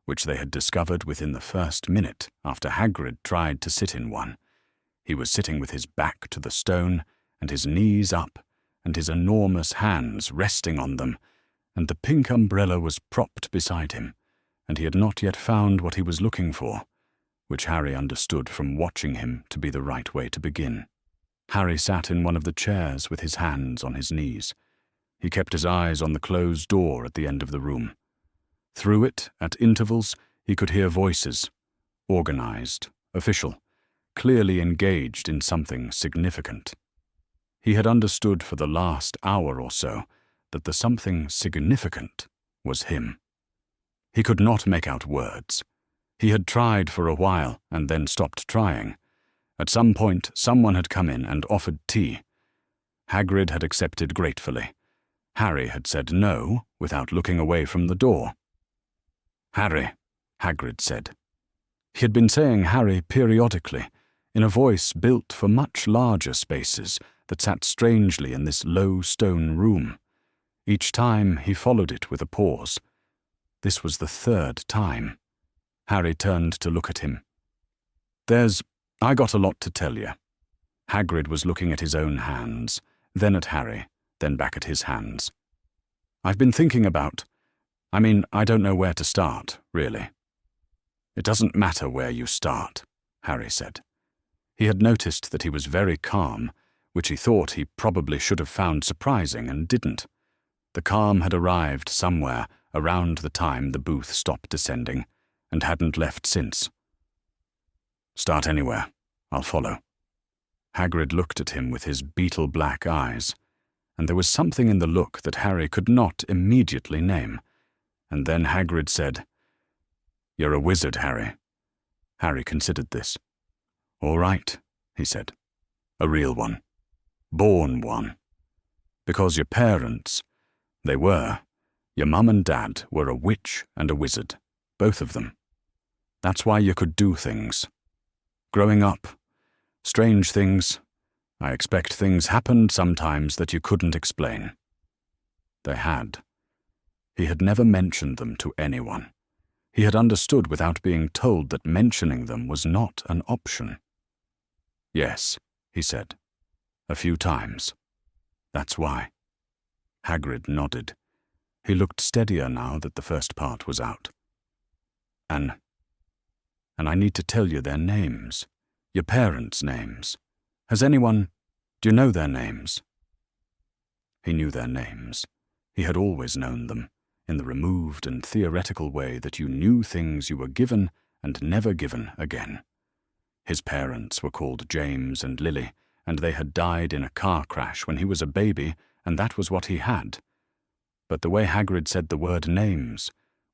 which they had discovered within the first minute after Hagrid tried to sit in one. He was sitting with his back to the stone, and his knees up, and his enormous hands resting on them, and the pink umbrella was propped beside him, and he had not yet found what he was looking for, which Harry understood from watching him to be the right way to begin. Harry sat in one of the chairs with his hands on his knees. He kept his eyes on the closed door at the end of the room. Through it, at intervals, he could hear voices, organized, official, clearly engaged in something significant. He had understood for the last hour or so that the something significant was him. He could not make out words. He had tried for a while and then stopped trying. At some point, someone had come in and offered tea. Hagrid had accepted gratefully. Harry had said no without looking away from the door. "Harry," Hagrid said. He had been saying Harry periodically, in a voice built for much larger spaces that sat strangely in this low stone room. Each time he followed it with a pause. This was the 3rd time. Harry turned to look at him. I got a lot to tell you." Hagrid was looking at his own hands, then at Harry, then back at his hands. "I've been thinking about... I don't know where to start, really." "It doesn't matter where you start," Harry said. He had noticed that he was very calm, which he thought he probably should have found surprising and didn't. The calm had arrived somewhere around the time the booth stopped descending, and hadn't left since. "Start anywhere. I'll follow." Hagrid looked at him with his beetle-black eyes, and there was something in the look that Harry could not immediately name. And then Hagrid said, "You're a wizard, Harry." Harry considered this. "All right," he said. "A real one. Born one." Because your parents, your mum and dad were a witch and a wizard, both of them. That's why you could do things. Growing up, strange things, I expect things happened sometimes that you couldn't explain. They had. He had never mentioned them to anyone. He had understood without being told that mentioning them was not an option. Yes, he said. A few times. That's why. Hagrid nodded. He looked steadier now that the first part was out. And I need to tell you their names. Your parents' names. Do you know their names? He knew their names. He had always known them, in the removed and theoretical way that you knew things you were given and never given again. His parents were called James and Lily, and they had died in a car crash when he was a baby, and that was what he had. But the way Hagrid said the word names,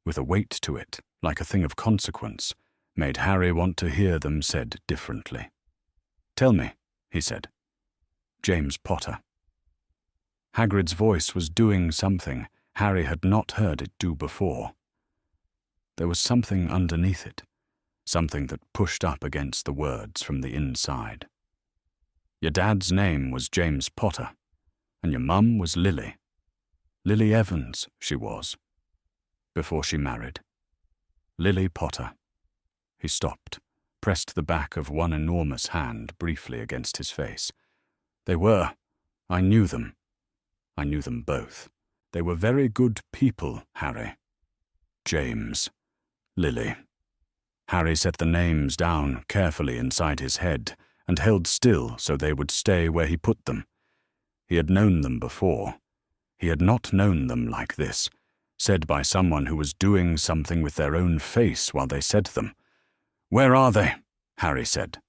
with a weight to it, like a thing of consequence, made Harry want to hear them said differently. "Tell me," he said. "James Potter." Hagrid's voice was doing something Harry had not heard it do before. There was something underneath it, something that pushed up against the words from the inside. Your dad's name was James Potter, and your mum was Lily. Lily Evans, she was, before she married. Lily Potter. He stopped, pressed the back of one enormous hand briefly against his face. I knew them. I knew them both. They were very good people, Harry. James. Lily. Harry set the names down carefully inside his head and held still so they would stay where he put them. He had known them before. He had not known them like this, said by someone who was doing something with their own face while they said them. "Where are they?" Harry said.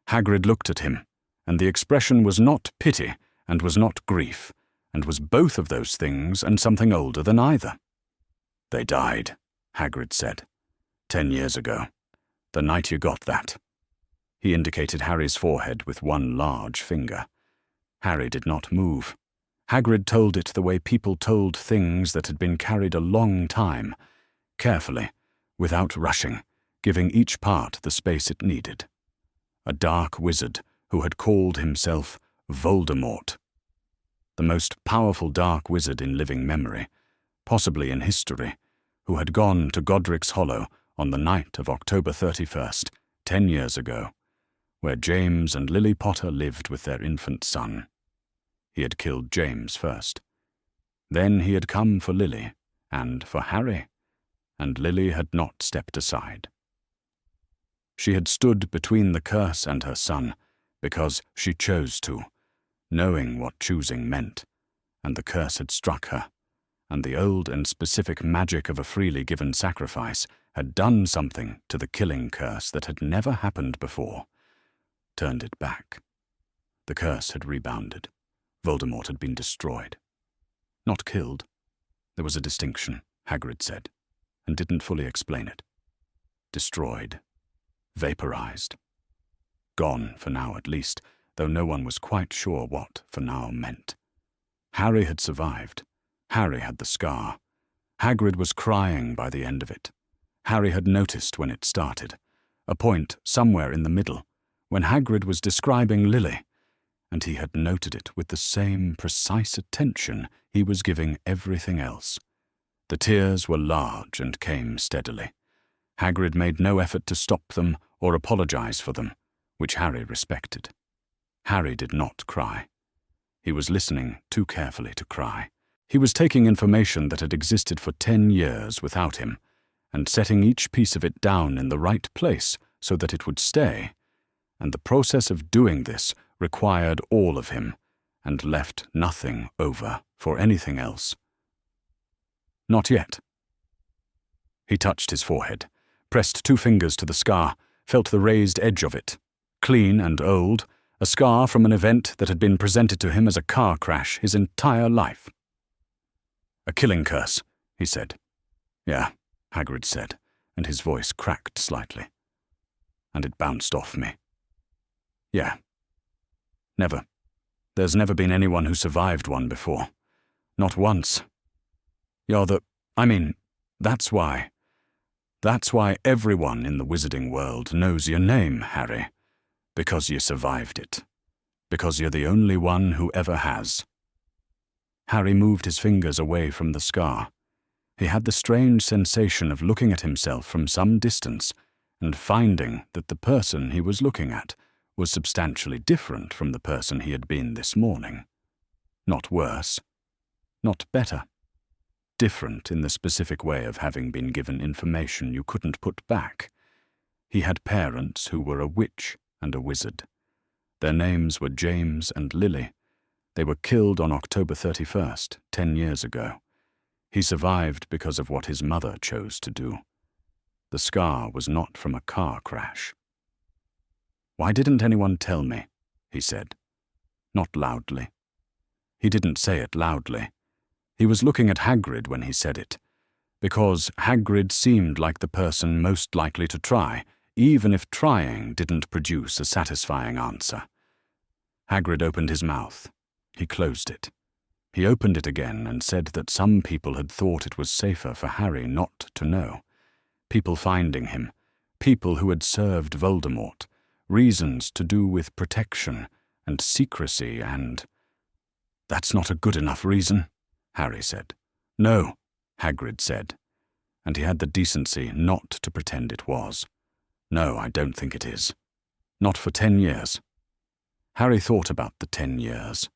Hagrid looked at him, and the expression was not pity and was not grief, and was both of those things and something older than either. "They died," Hagrid said. 10 years ago. The night you got that." He indicated Harry's forehead with one large finger. Harry did not move. Hagrid told it the way people told things that had been carried a long time, carefully, without rushing, giving each part the space it needed. A dark wizard who had called himself Voldemort. The most powerful dark wizard in living memory, possibly in history, who had gone to Godric's Hollow on the night of October 31st, 10 years ago, where James and Lily Potter lived with their infant son. He had killed James first. Then he had come for Lily, and for Harry, and Lily had not stepped aside. She had stood between the curse and her son, because she chose to, knowing what choosing meant, and the curse had struck her, and the old and specific magic of a freely given sacrifice had done something to the killing curse that had never happened before, turned it back. The curse had rebounded. Voldemort had been destroyed. Not killed. There was a distinction, Hagrid said, and didn't fully explain it. Destroyed. Vaporized. Gone, for now at least, though no one was quite sure what for now meant. Harry had survived. Harry had the scar. Hagrid was crying by the end of it. Harry had noticed when it started, a point somewhere in the middle, when Hagrid was describing Lily, and he had noted it with the same precise attention he was giving everything else. The tears were large and came steadily. Hagrid made no effort to stop them or apologize for them, which Harry respected. Harry did not cry. He was listening too carefully to cry. He was taking information that had existed for 10 years without him, and setting each piece of it down in the right place so that it would stay, and the process of doing this required all of him, and left nothing over for anything else. Not yet. He touched his forehead, pressed 2 fingers to the scar, felt the raised edge of it. Clean and old, a scar from an event that had been presented to him as a car crash his entire life. "A killing curse," he said. "Yeah," Hagrid said, and his voice cracked slightly. "And it bounced off me." "Yeah. Never. There's never been anyone who survived one before. Not once. That's why. That's why everyone in the wizarding world knows your name, Harry. Because you survived it. Because you're the only one who ever has. Harry moved his fingers away from the scar. He had the strange sensation of looking at himself from some distance and finding that the person he was looking at was substantially different from the person he had been this morning. Not worse. Not better. Different in the specific way of having been given information you couldn't put back. He had parents who were a witch and a wizard. Their names were James and Lily. They were killed on October 31st, 10 years ago. He survived because of what his mother chose to do. The scar was not from a car crash. "Why didn't anyone tell me?" he said. Not loudly. He didn't say it loudly. He was looking at Hagrid when he said it, because Hagrid seemed like the person most likely to try, even if trying didn't produce a satisfying answer. Hagrid opened his mouth. He closed it. He opened it again and said that some people had thought it was safer for Harry not to know. People finding him, people who had served Voldemort, reasons to do with protection and secrecy and— "That's not a good enough reason," Harry said. "No," Hagrid said, and he had the decency not to pretend it was. "No, I don't think it is. Not for 10 years. Harry thought about the 10 years.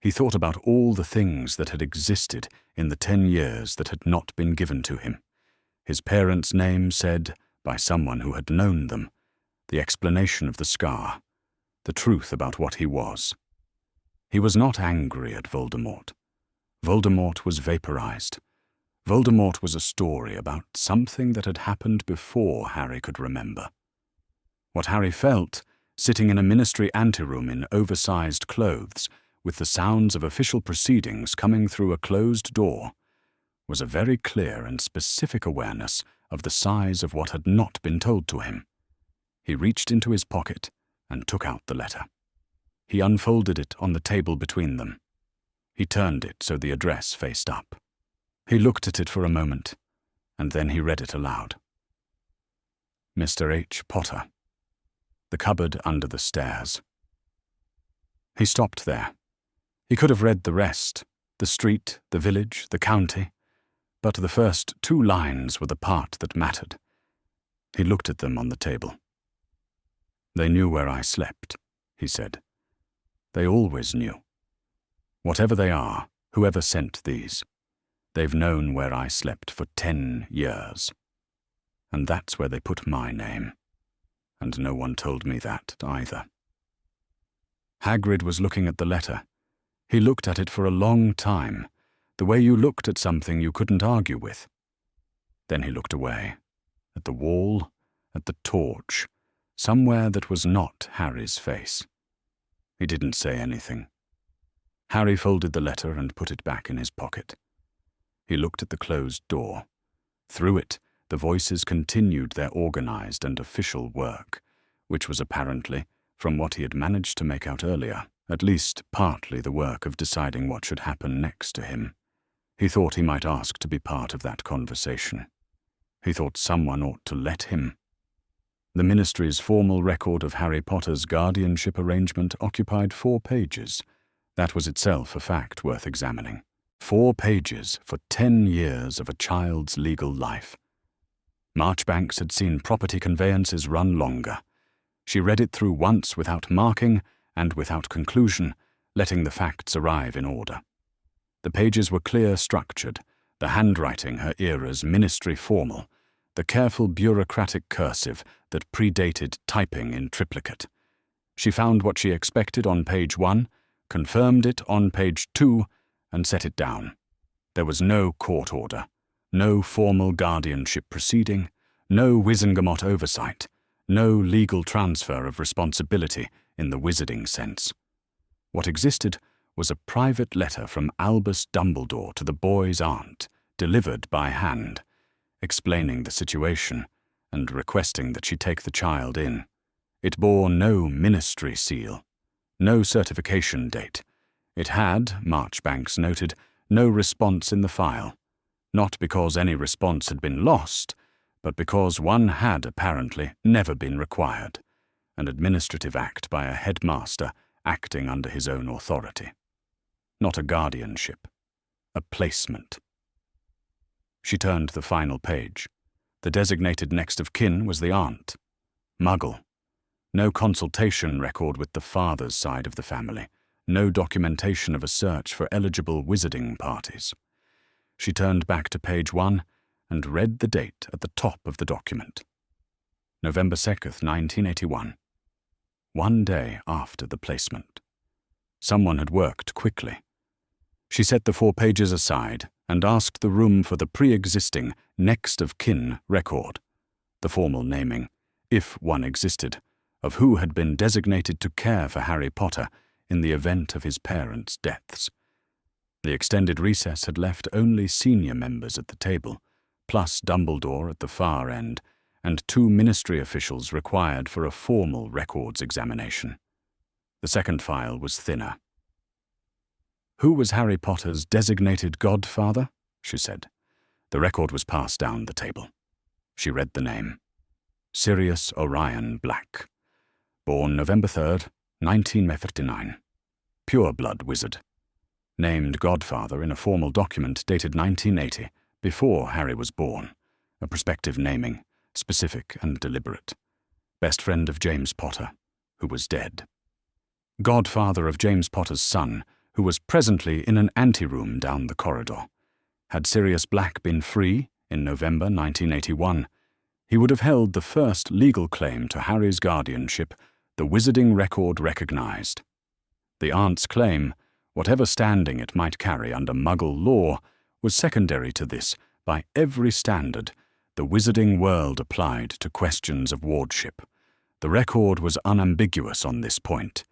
He thought about all the things that had existed in the 10 years that had not been given to him. His parents' name said by someone who had known them, the explanation of the scar, the truth about what he was. He was not angry at Voldemort. Voldemort was vaporized. Voldemort was a story about something that had happened before Harry could remember. What Harry felt, sitting in a ministry anteroom in oversized clothes, with the sounds of official proceedings coming through a closed door, was a very clear and specific awareness of the size of what had not been told to him. He reached into his pocket and took out the letter. He unfolded it on the table between them. He turned it so the address faced up. He looked at it for a moment, and then he read it aloud. Mr. H. Potter. The cupboard under the stairs. He stopped there. He could have read the rest, the street, the village, the county, but the first 2 lines were the part that mattered. He looked at them on the table. "They knew where I slept," he said. "They always knew. Whatever they are, whoever sent these, they've known where I slept for 10 years. And that's where they put my name. And no one told me that either." Hagrid was looking at the letter. He looked at it for a long time, the way you looked at something you couldn't argue with. Then he looked away, at the wall, at the torch, somewhere that was not Harry's face. He didn't say anything. Harry folded the letter and put it back in his pocket. He looked at the closed door. Through it, the voices continued their organized and official work, which was apparently, from what he had managed to make out earlier, at least partly the work of deciding what should happen next to him. He thought he might ask to be part of that conversation. He thought someone ought to let him. The ministry's formal record of Harry Potter's guardianship arrangement occupied 4 pages. That was itself a fact worth examining. 4 pages for 10 years of a child's legal life. Marchbanks had seen property conveyances run longer. She read it through once without marking and without conclusion, letting the facts arrive in order. The pages were clear-structured, the handwriting her era's ministry formal, the careful bureaucratic cursive that predated typing in triplicate. She found what she expected on page 1, confirmed it on page 2, and set it down. There was no court order, no formal guardianship proceeding, no Wizengamot oversight, no legal transfer of responsibility in the wizarding sense. What existed was a private letter from Albus Dumbledore to the boy's aunt, delivered by hand, explaining the situation and requesting that she take the child in. It bore no ministry seal, no certification date, It had, Marchbanks noted, no response in the file, not because any response had been lost, but because one had apparently never been required, an administrative act by a headmaster acting under his own authority. Not a guardianship, a placement. She turned the final page. The designated next of kin was the aunt. Muggle. No consultation record with the father's side of the family. No documentation of a search for eligible wizarding parties. She turned back to page 1 and read the date at the top of the document. November 2nd, 1981. 1 day after the placement. Someone had worked quickly. She set the 4 pages aside and asked the room for the pre-existing next of kin record, the formal naming, if one existed, of who had been designated to care for Harry Potter in the event of his parents' deaths. The extended recess had left only senior members at the table, plus Dumbledore at the far end, and 2 ministry officials required for a formal records examination. The second file was thinner. Who was Harry Potter's designated godfather? She said. The record was passed down the table. She read the name. Sirius Orion Black. Born November 3rd, 1959. Pure-blood wizard. Named godfather in a formal document dated 1980, before Harry was born. A prospective naming, specific and deliberate. Best friend of James Potter, who was dead. Godfather of James Potter's son, who was presently in an anteroom down the corridor. Had Sirius Black been free in November 1981, he would have held the first legal claim to Harry's guardianship the wizarding record recognized. The aunt's claim, whatever standing it might carry under Muggle law, was secondary to this by every standard the wizarding world applied to questions of wardship. The record was unambiguous on this point.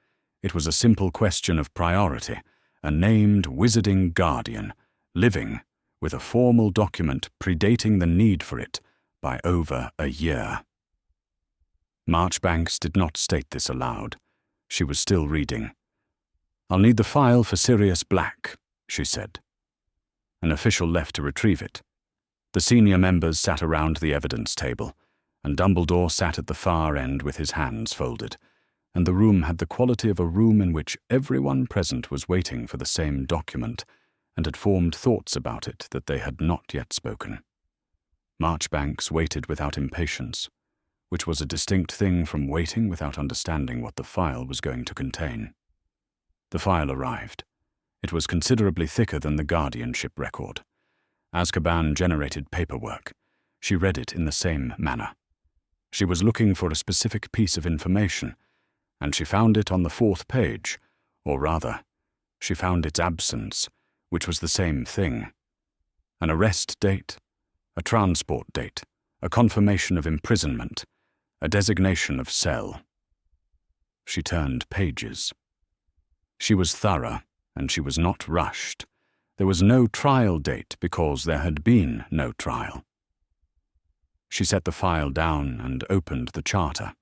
It was a simple question of priority, a named wizarding guardian, living, with a formal document predating the need for it by over a year. Marchbanks did not state this aloud. She was still reading. "I'll need the file for Sirius Black," she said. An official left to retrieve it. The senior members sat around the evidence table, and Dumbledore sat at the far end with his hands folded, and the room had the quality of a room in which everyone present was waiting for the same document and had formed thoughts about it that they had not yet spoken. Marchbanks waited without impatience, which was a distinct thing from waiting without understanding what the file was going to contain. The file arrived. It was considerably thicker than the guardianship record. Azkaban-generated paperwork. She read it in the same manner. She was looking for a specific piece of information, and she found it on the 4th page, or rather, she found its absence, which was the same thing. An arrest date, a transport date, a confirmation of imprisonment, a designation of cell. She turned pages. She was thorough, and she was not rushed. There was no trial date because there had been no trial. She set the file down and opened the charter.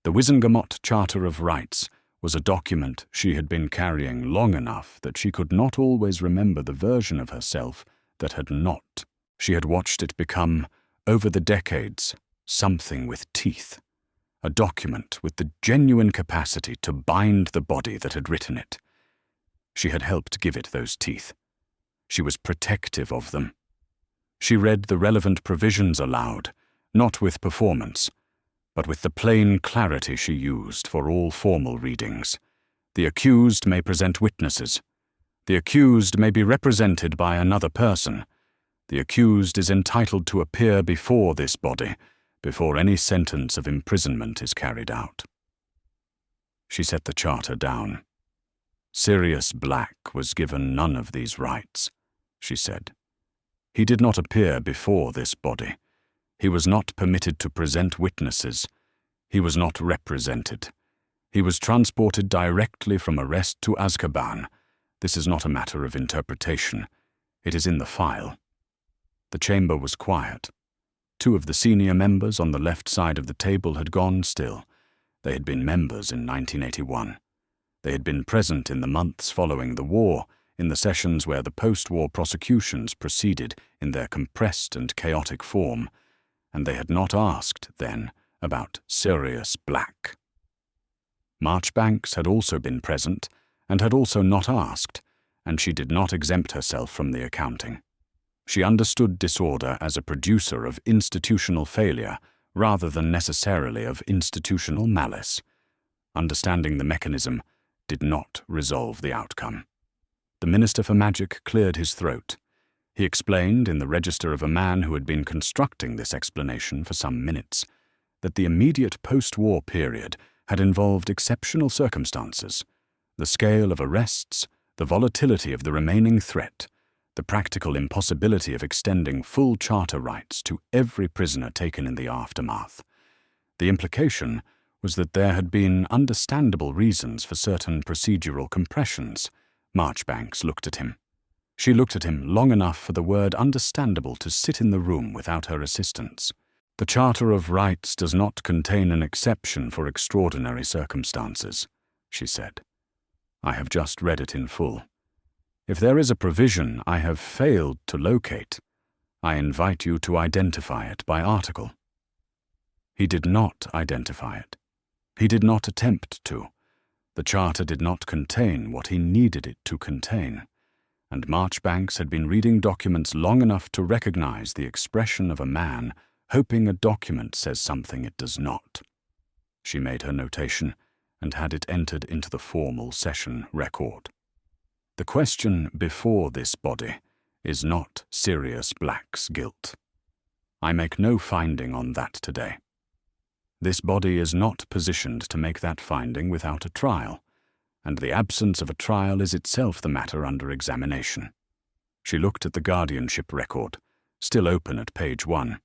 The Wizengamot Charter of Rights was a document she had been carrying long enough that she could not always remember the version of herself that had not. She had watched it become, over the decades, something with teeth. A document with the genuine capacity to bind the body that had written it. She had helped give it those teeth. She was protective of them. She read the relevant provisions aloud, not with performance, but with the plain clarity she used for all formal readings. The accused may present witnesses. The accused may be represented by another person. The accused is entitled to appear before this body, before any sentence of imprisonment is carried out. She set the charter down. Sirius Black was given none of these rights, she said. He did not appear before this body. He was not permitted to present witnesses. He was not represented. He was transported directly from arrest to Azkaban. This is not a matter of interpretation. It is in the file. The chamber was quiet. 2 of the senior members on the left side of the table had gone still. They had been members in 1981. They had been present in the months following the war, in the sessions where the post-war prosecutions proceeded in their compressed and chaotic form, and they had not asked, then, about Sirius Black. Marchbanks had also been present, and had also not asked, and she did not exempt herself from the accounting. She understood disorder as a producer of institutional failure rather than necessarily of institutional malice. Understanding the mechanism did not resolve the outcome. The Minister for Magic cleared his throat. He explained, in the register of a man who had been constructing this explanation for some minutes, that the immediate post-war period had involved exceptional circumstances, the scale of arrests, the volatility of the remaining threat, the practical impossibility of extending full charter rights to every prisoner taken in the aftermath. The implication was that there had been understandable reasons for certain procedural compressions. Marchbanks looked at him. She looked at him long enough for the word understandable to sit in the room without her assistance. The Charter of Rights does not contain an exception for extraordinary circumstances, she said. I have just read it in full. If there is a provision I have failed to locate, I invite you to identify it by article. He did not identify it. He did not attempt to. The Charter did not contain what he needed it to contain, and Marchbanks had been reading documents long enough to recognize the expression of a man hoping a document says something it does not. She made her notation and had it entered into the formal session record. The question before this body is not Sirius Black's guilt. I make no finding on that today. This body is not positioned to make that finding without a trial, and the absence of a trial is itself the matter under examination. She looked at the guardianship record, still open at page 1.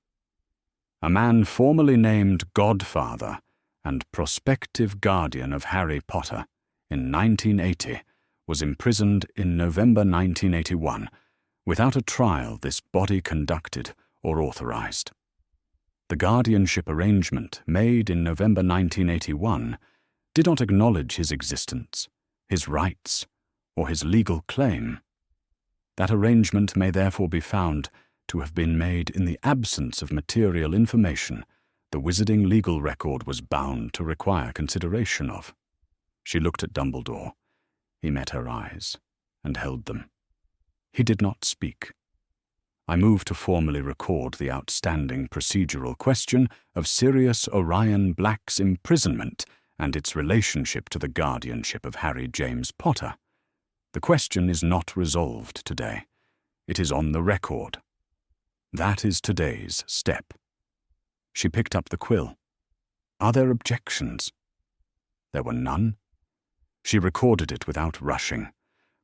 A man formerly named Godfather and prospective guardian of Harry Potter in 1980 was imprisoned in November 1981, without a trial this body conducted or authorized. The guardianship arrangement made in November 1981 did not acknowledge his existence, his rights, or his legal claim. That arrangement may therefore be found to have been made in the absence of material information the wizarding legal record was bound to require consideration of. She looked at Dumbledore. He met her eyes, and held them. He did not speak. I move to formally record the outstanding procedural question of Sirius Orion Black's imprisonment and its relationship to the guardianship of Harry James Potter. The question is not resolved today. It is on the record. That is today's step. She picked up the quill. Are there objections? There were none. She recorded it without rushing,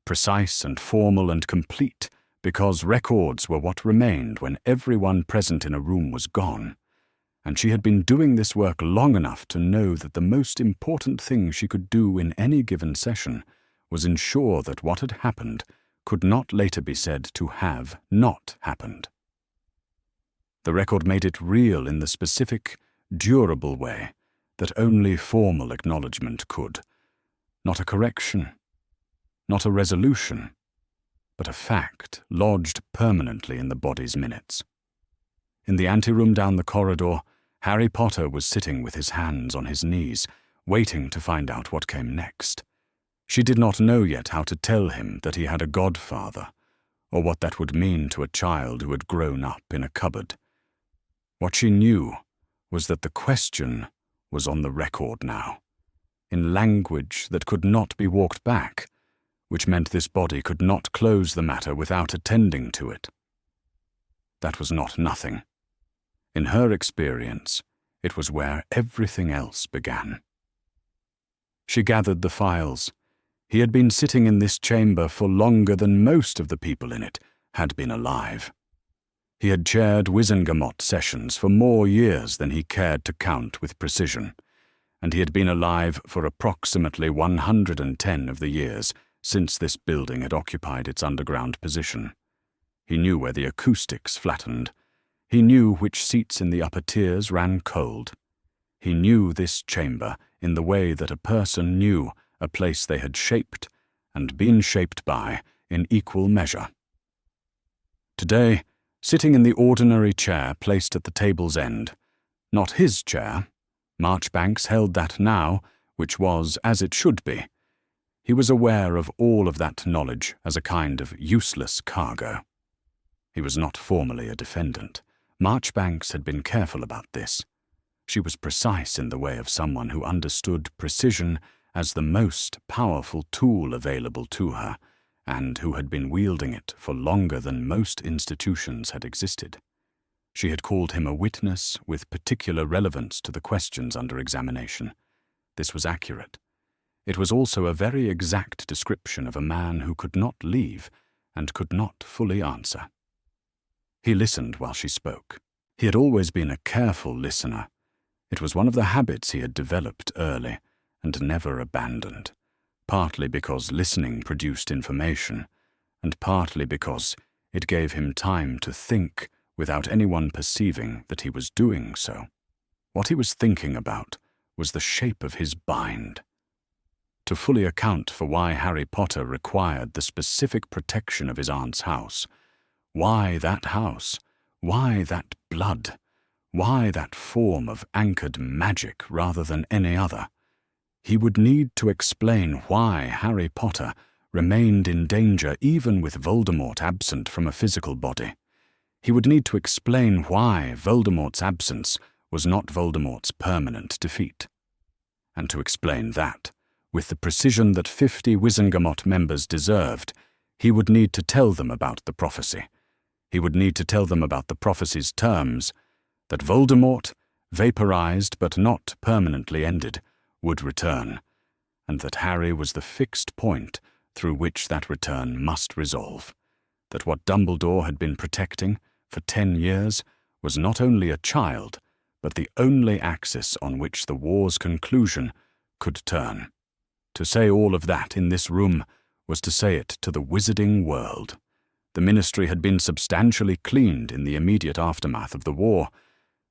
precise and formal and complete, because records were what remained when everyone present in a room was gone, and she had been doing this work long enough to know that the most important thing she could do in any given session was ensure that what had happened could not later be said to have not happened. The record made it real in the specific, durable way that only formal acknowledgement could. Not a correction, not a resolution, but a fact lodged permanently in the body's minutes. In the anteroom down the corridor, Harry Potter was sitting with his hands on his knees, waiting to find out what came next. She did not know yet how to tell him that he had a godfather, or what that would mean to a child who had grown up in a cupboard. What she knew was that the question was on the record now, in language that could not be walked back, which meant this body could not close the matter without attending to it. That was not nothing. In her experience, it was where everything else began. She gathered the files. He had been sitting in this chamber for longer than most of the people in it had been alive. He had chaired Wizengamot sessions for more years than he cared to count with precision, and he had been alive for approximately 110 of the years since this building had occupied its underground position. He knew where the acoustics flattened. He knew which seats in the upper tiers ran cold. He knew this chamber in the way that a person knew a place they had shaped and been shaped by in equal measure. Today, sitting in the ordinary chair placed at the table's end, not his chair, Marchbanks held that now, which was as it should be. He was aware of all of that knowledge as a kind of useless cargo. He was not formally a defendant. Marchbanks had been careful about this. She was precise in the way of someone who understood precision as the most powerful tool available to her, and who had been wielding it for longer than most institutions had existed. She had called him a witness with particular relevance to the questions under examination. This was accurate. It was also a very exact description of a man who could not leave and could not fully answer. He listened while she spoke. He had always been a careful listener. It was one of the habits he had developed early and never abandoned, partly because listening produced information, and partly because it gave him time to think without anyone perceiving that he was doing so. What he was thinking about was the shape of his bind. To fully account for why Harry Potter required the specific protection of his aunt's house, why that house, why that blood, why that form of anchored magic rather than any other, he would need to explain why Harry Potter remained in danger even with Voldemort absent from a physical body. He would need to explain why Voldemort's absence was not Voldemort's permanent defeat. And to explain that, with the precision that 50 Wizengamot members deserved, he would need to tell them about the prophecy. He would need to tell them about the prophecy's terms, that Voldemort, vaporized but not permanently ended, would return, and that Harry was the fixed point through which that return must resolve, that what Dumbledore had been protecting for 10 years was not only a child, but the only axis on which the war's conclusion could turn. To say all of that in this room was to say it to the wizarding world. The Ministry had been substantially cleaned in the immediate aftermath of the war,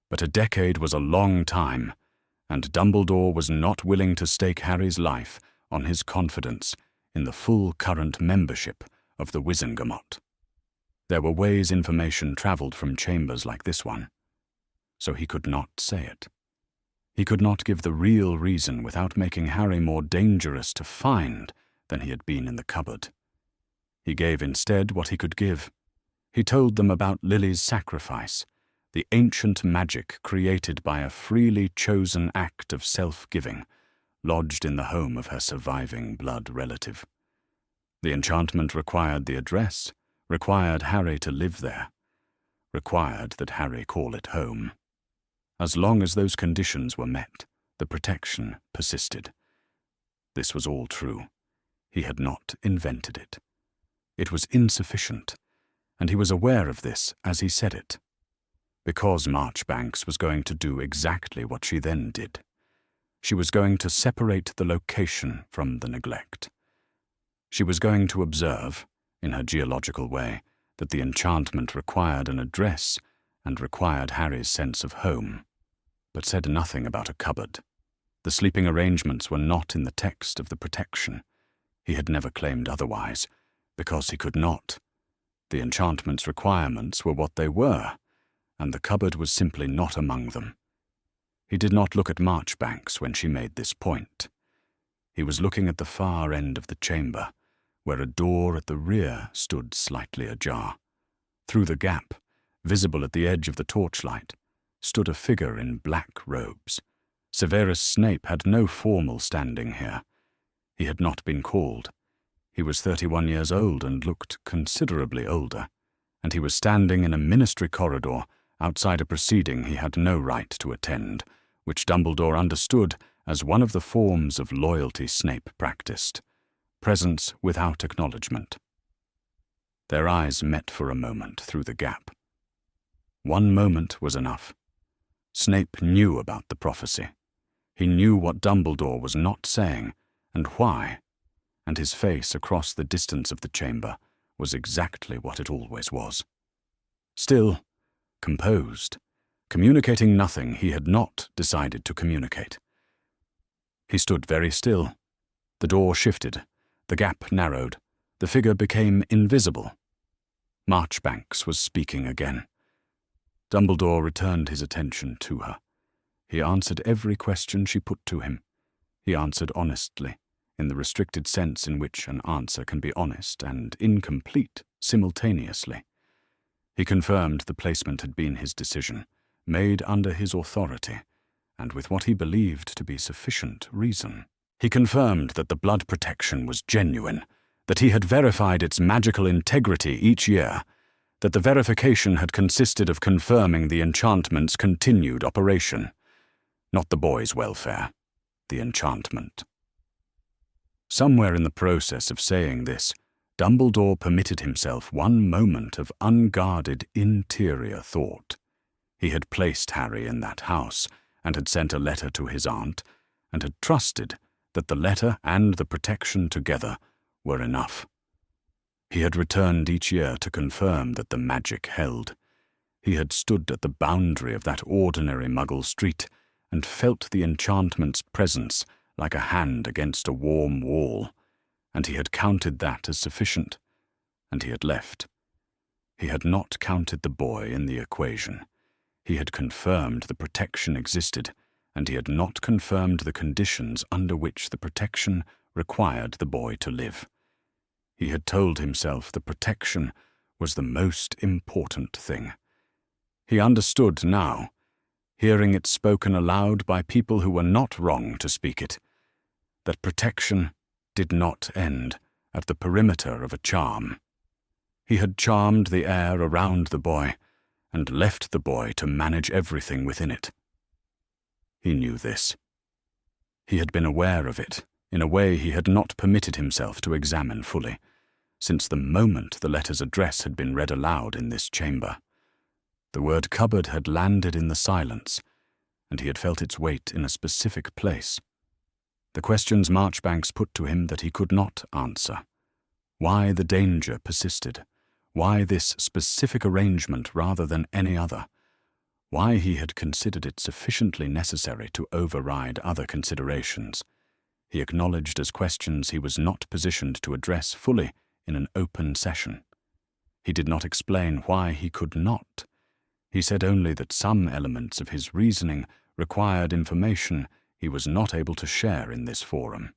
but a decade was a long time, and Dumbledore was not willing to stake Harry's life on his confidence in the full current membership of the Wizengamot. There were ways information travelled from chambers like this one, so he could not say it. He could not give the real reason without making Harry more dangerous to find than he had been in the cupboard. He gave instead what he could give. He told them about Lily's sacrifice, the ancient magic created by a freely chosen act of self-giving, lodged in the home of her surviving blood relative. The enchantment required the address, required Harry to live there, required that Harry call it home. As long as those conditions were met, the protection persisted. This was all true. He had not invented it. It was insufficient, and he was aware of this as he said it, because Marchbanks was going to do exactly what she then did. She was going to separate the location from the neglect. She was going to observe, in her geological way, that the enchantment required an address and required Harry's sense of home, but said nothing about a cupboard. The sleeping arrangements were not in the text of the protection. He had never claimed otherwise, because he could not. The enchantment's requirements were what they were, and the cupboard was simply not among them. He did not look at Marchbanks when she made this point. He was looking at the far end of the chamber, where a door at the rear stood slightly ajar. Through the gap, visible at the edge of the torchlight, stood a figure in black robes. Severus Snape had no formal standing here. He had not been called. He was 31 years old and looked considerably older, and he was standing in a ministry corridor outside a proceeding he had no right to attend, which Dumbledore understood as one of the forms of loyalty Snape practiced, presence without acknowledgement. Their eyes met for a moment through the gap. One moment was enough. Snape knew about the prophecy. He knew what Dumbledore was not saying and why, and his face across the distance of the chamber was exactly what it always was. Still, composed, communicating nothing he had not decided to communicate. He stood very still, The door shifted, the gap narrowed, the figure became invisible. Marchbanks was speaking again. Dumbledore returned his attention to her. He answered every question she put to him. He answered honestly, in the restricted sense in which an answer can be honest and incomplete simultaneously. He confirmed the placement had been his decision, made under his authority, and with what he believed to be sufficient reason. He confirmed that the blood protection was genuine, that he had verified its magical integrity each year, that the verification had consisted of confirming the enchantment's continued operation. Not the boy's welfare, the enchantment. Somewhere in the process of saying this, Dumbledore permitted himself one moment of unguarded interior thought. He had placed Harry in that house, and had sent a letter to his aunt, and had trusted that the letter and the protection together were enough. He had returned each year to confirm that the magic held. He had stood at the boundary of that ordinary Muggle street, and felt the enchantment's presence like a hand against a warm wall, and he had counted that as sufficient, and he had left. He had not counted the boy in the equation. He had confirmed the protection existed, and he had not confirmed the conditions under which the protection required the boy to live. He had told himself the protection was the most important thing. He understood now, hearing it spoken aloud by people who were not wrong to speak it, that protection did not end at the perimeter of a charm. He had charmed the air around the boy, and left the boy to manage everything within it. He knew this. He had been aware of it in a way he had not permitted himself to examine fully, since the moment the letter's address had been read aloud in this chamber. The word cupboard had landed in the silence, and he had felt its weight in a specific place. The questions Marchbanks put to him that he could not answer. Why the danger persisted? Why this specific arrangement rather than any other? Why he had considered it sufficiently necessary to override other considerations? He acknowledged as questions he was not positioned to address fully in an open session. He did not explain why he could not. He said only that some elements of his reasoning required information he was not able to share in this forum.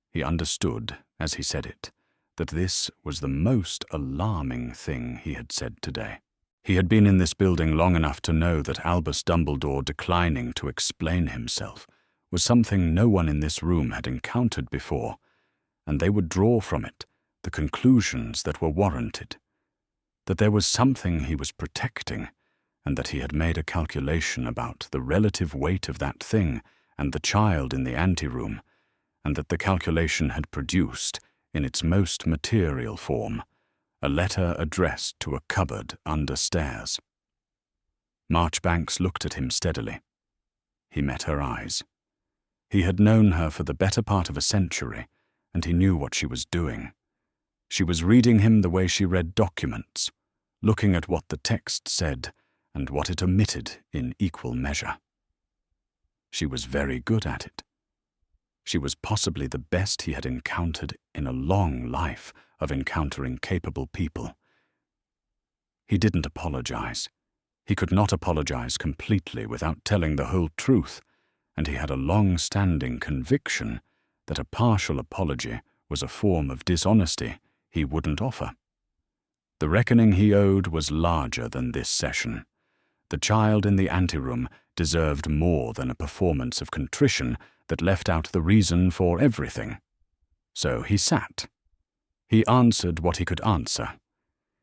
He understood, as he said it, that this was the most alarming thing he had said today. He had been in this building long enough to know that Albus Dumbledore declining to explain himself was something no one in this room had encountered before, and they would draw from it the conclusions that were warranted, that there was something he was protecting, and that he had made a calculation about the relative weight of that thing and the child in the anteroom, and that the calculation had produced, in its most material form, a letter addressed to a cupboard under stairs. Marchbanks looked at him steadily. He met her eyes. He had known her for the better part of a century, and he knew what she was doing. She was reading him the way she read documents, looking at what the text said and what it omitted in equal measure. She was very good at it. She was possibly the best he had encountered in a long life of encountering capable people. He didn't apologize. He could not apologize completely without telling the whole truth, and he had a long-standing conviction that a partial apology was a form of dishonesty he wouldn't offer. The reckoning he owed was larger than this session. The child in the anteroom deserved more than a performance of contrition that left out the reason for everything. So he sat. He answered what he could answer.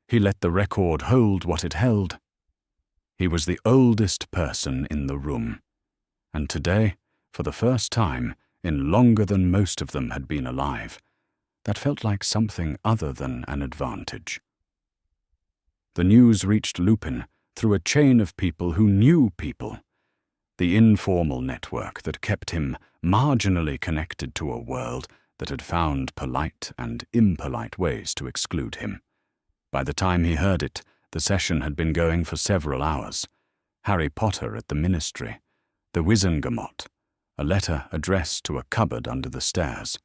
He let the record hold what it held. He was the oldest person in the room, and today, for the first time, in longer than most of them had been alive, that felt like something other than an advantage. The news reached Lupin through a chain of people who knew people, the informal network that kept him marginally connected to a world that had found polite and impolite ways to exclude him. By the time he heard it, the session had been going for several hours. Harry Potter at the Ministry, the Wizengamot, a letter addressed to a cupboard under the stairs.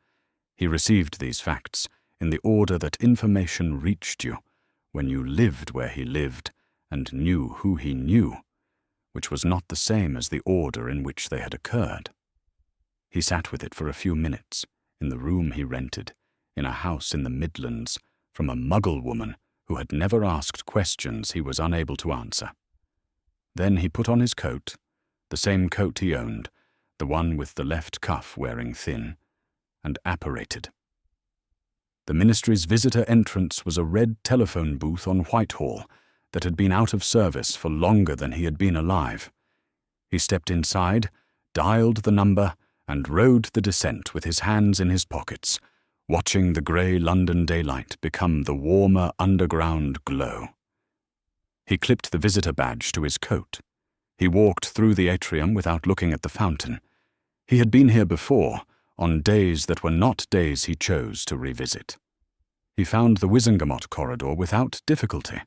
He received these facts in the order that information reached you, when you lived where he lived and knew who he knew, which was not the same as the order in which they had occurred. He sat with it for a few minutes, in the room he rented, in a house in the Midlands, from a Muggle woman who had never asked questions he was unable to answer. Then he put on his coat, the same coat he owned, the one with the left cuff wearing thin, and apparated. The ministry's visitor entrance was a red telephone booth on Whitehall that had been out of service for longer than he had been alive. He stepped inside, dialed the number, and rode the descent with his hands in his pockets, watching the grey London daylight become the warmer underground glow. He clipped the visitor badge to his coat. He walked through the atrium without looking at the fountain. He had been here before, on days that were not days he chose to revisit. He found the Wizengamot corridor without difficulty,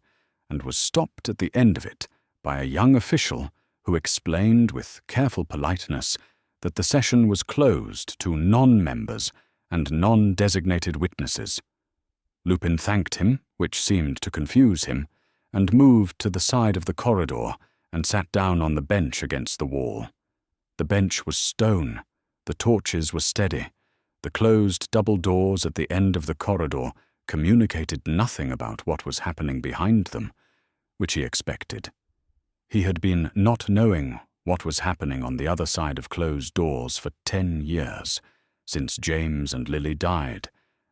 and was stopped at the end of it by a young official who explained with careful politeness that the session was closed to non-members and non-designated witnesses. Lupin thanked him, which seemed to confuse him, and moved to the side of the corridor and sat down on the bench against the wall. The bench was stone, the torches were steady, the closed double doors at the end of the corridor communicated nothing about what was happening behind them, which he expected. He had been not knowing what was happening on the other side of closed doors for 10 years, since James and Lily died,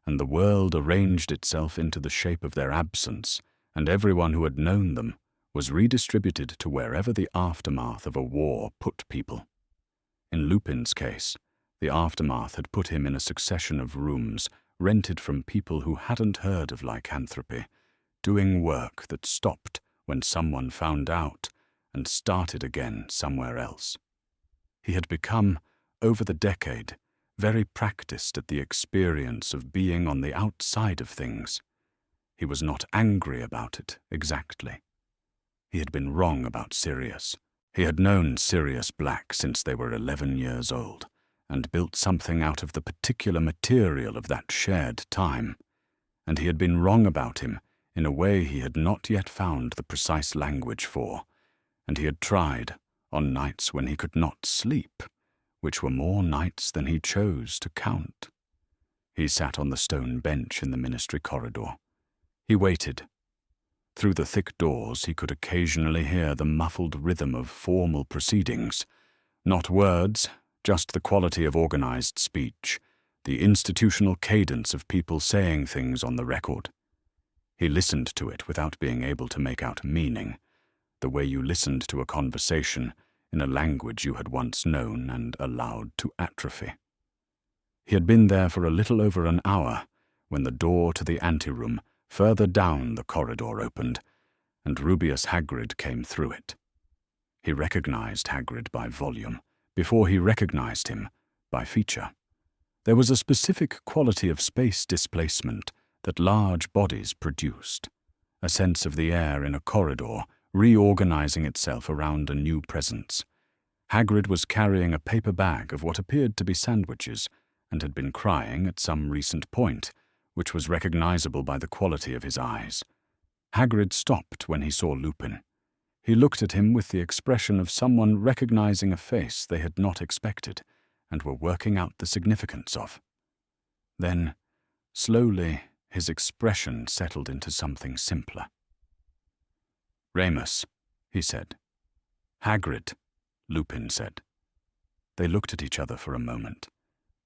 and the world arranged itself into the shape of their absence, and everyone who had known them was redistributed to wherever the aftermath of a war put people. In Lupin's case, the aftermath had put him in a succession of rooms rented from people who hadn't heard of lycanthropy, doing work that stopped when someone found out and started again somewhere else. He had become, over the decade, very practiced at the experience of being on the outside of things. He was not angry about it, exactly. He had been wrong about Sirius. He had known Sirius Black since they were 11 years old, and built something out of the particular material of that shared time. And he had been wrong about him in a way he had not yet found the precise language for, and he had tried, on nights when he could not sleep, which were more nights than he chose to count. He sat on the stone bench in the ministry corridor. He waited. Through the thick doors he could occasionally hear the muffled rhythm of formal proceedings, not words, just the quality of organized speech, the institutional cadence of people saying things on the record. He listened to it without being able to make out meaning, the way you listened to a conversation in a language you had once known and allowed to atrophy. He had been there for a little over an hour when the door to the anteroom further down the corridor opened, and Rubeus Hagrid came through it. He recognized Hagrid by volume, before he recognized him by feature. There was a specific quality of space displacement that large bodies produced, a sense of the air in a corridor reorganizing itself around a new presence. Hagrid was carrying a paper bag of what appeared to be sandwiches, and had been crying at some recent point, which was recognizable by the quality of his eyes. Hagrid stopped when he saw Lupin. He looked at him with the expression of someone recognizing a face they had not expected and were working out the significance of. Then, slowly, his expression settled into something simpler. "Remus," he said. "Hagrid," Lupin said. They looked at each other for a moment.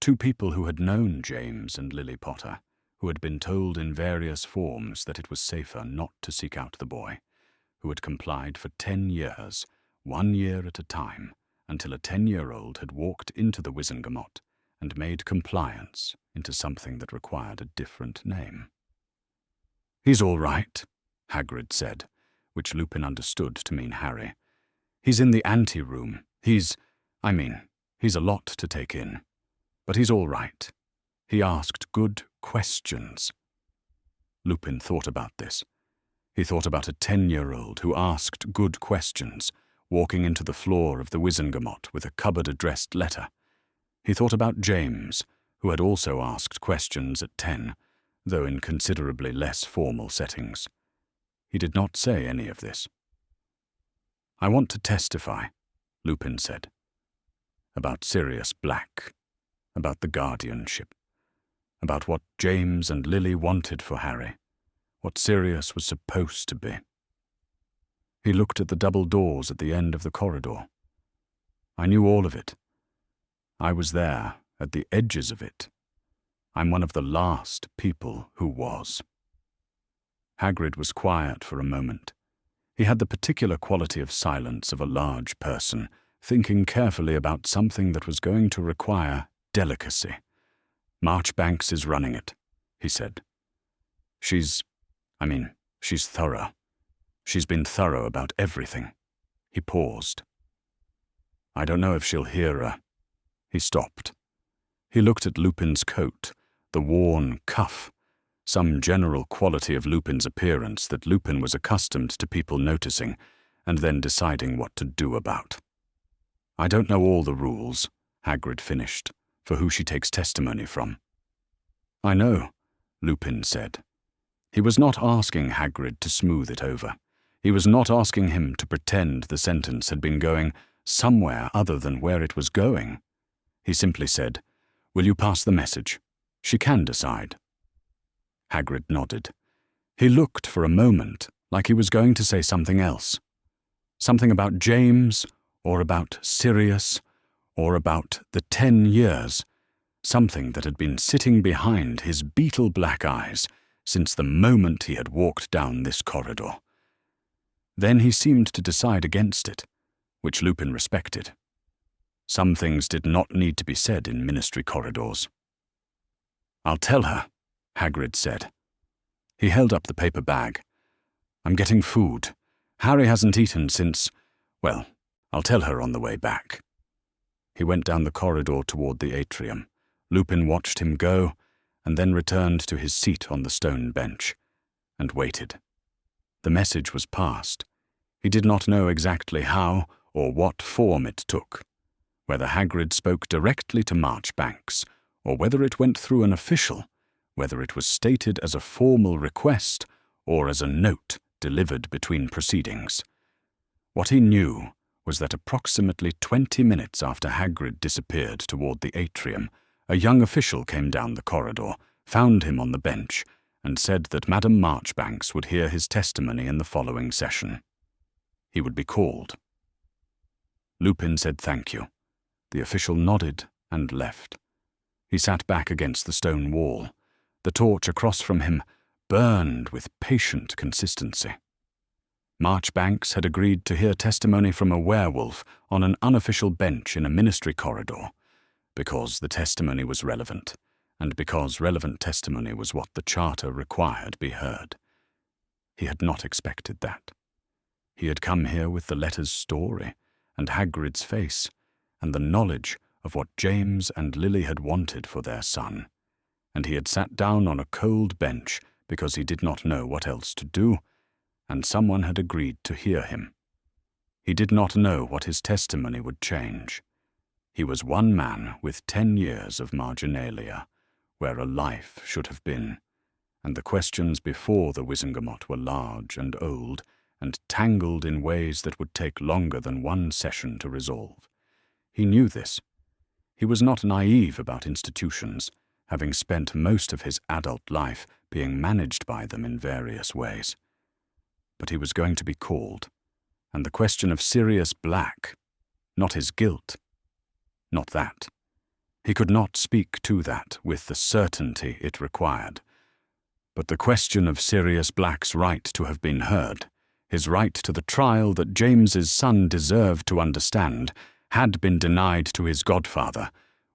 Two people who had known James and Lily Potter, who had been told in various forms that it was safer not to seek out the boy, who had complied for 10 years, 1 year at a time, until a 10-year-old had walked into the Wizengamot and made compliance into something that required a different name. "He's all right," Hagrid said, which Lupin understood to mean Harry. "He's in the ante-room. He's a lot to take in. But he's all right. He asked good questions." Lupin thought about this. He thought about a 10-year-old who asked good questions, walking into the floor of the Wizengamot with a cupboard-addressed letter. He thought about James, who had also asked questions at 10, though in considerably less formal settings. He did not say any of this. "I want to testify," Lupin said. "About Sirius Black, about the guardianship, about what James and Lily wanted for Harry, what Sirius was supposed to be." He looked at the double doors at the end of the corridor. "I knew all of it. I was there, at the edges of it. I'm one of the last people who was." Hagrid was quiet for a moment. He had the particular quality of silence of a large person, thinking carefully about something that was going to require delicacy. "Marchbanks is running it," he said. She's thorough. She's been thorough about everything." He paused. "I don't know if she'll hear her." He stopped. He looked at Lupin's coat, the worn cuff, some general quality of Lupin's appearance that Lupin was accustomed to people noticing and then deciding what to do about. "I don't know all the rules," Hagrid finished, "for who she takes testimony from." "I know," Lupin said. He was not asking Hagrid to smooth it over. He was not asking him to pretend the sentence had been going somewhere other than where it was going. He simply said, "Will you pass the message? She can decide." Hagrid nodded. He looked for a moment like he was going to say something else. Something about James, or about Sirius, or about the 10 years, something that had been sitting behind his beetle-black eyes since the moment he had walked down this corridor. Then he seemed to decide against it, which Lupin respected. Some things did not need to be said in ministry corridors. "I'll tell her," Hagrid said. He held up the paper bag. "I'm getting food. Harry hasn't eaten since, well, I'll tell her on the way back." He went down the corridor toward the atrium. Lupin watched him go, and then returned to his seat on the stone bench, and waited. The message was passed. He did not know exactly how or what form it took, whether Hagrid spoke directly to Marchbanks, or whether it went through an official, whether it was stated as a formal request or as a note delivered between proceedings. What he knew was that approximately 20 minutes after Hagrid disappeared toward the atrium, a young official came down the corridor, found him on the bench, and said that Madame Marchbanks would hear his testimony in the following session. He would be called. Lupin said thank you. The official nodded and left. He sat back against the stone wall. The torch across from him burned with patient consistency. Marchbanks had agreed to hear testimony from a werewolf on an unofficial bench in a ministry corridor, because the testimony was relevant, and because relevant testimony was what the charter required be heard. He had not expected that. He had come here with the letter's story, and Hagrid's face, and the knowledge of what James and Lily had wanted for their son, and he had sat down on a cold bench because he did not know what else to do, and someone had agreed to hear him. He did not know what his testimony would change. He was one man with 10 years of marginalia, where a life should have been, and the questions before the Wizengamot were large and old, and tangled in ways that would take longer than one session to resolve. He knew this. He was not naive about institutions, having spent most of his adult life being managed by them in various ways. But he was going to be called, and the question of Sirius Black, not his guilt, not that. He could not speak to that with the certainty it required. But the question of Sirius Black's right to have been heard, his right to the trial that James's son deserved to understand, had been denied to his godfather,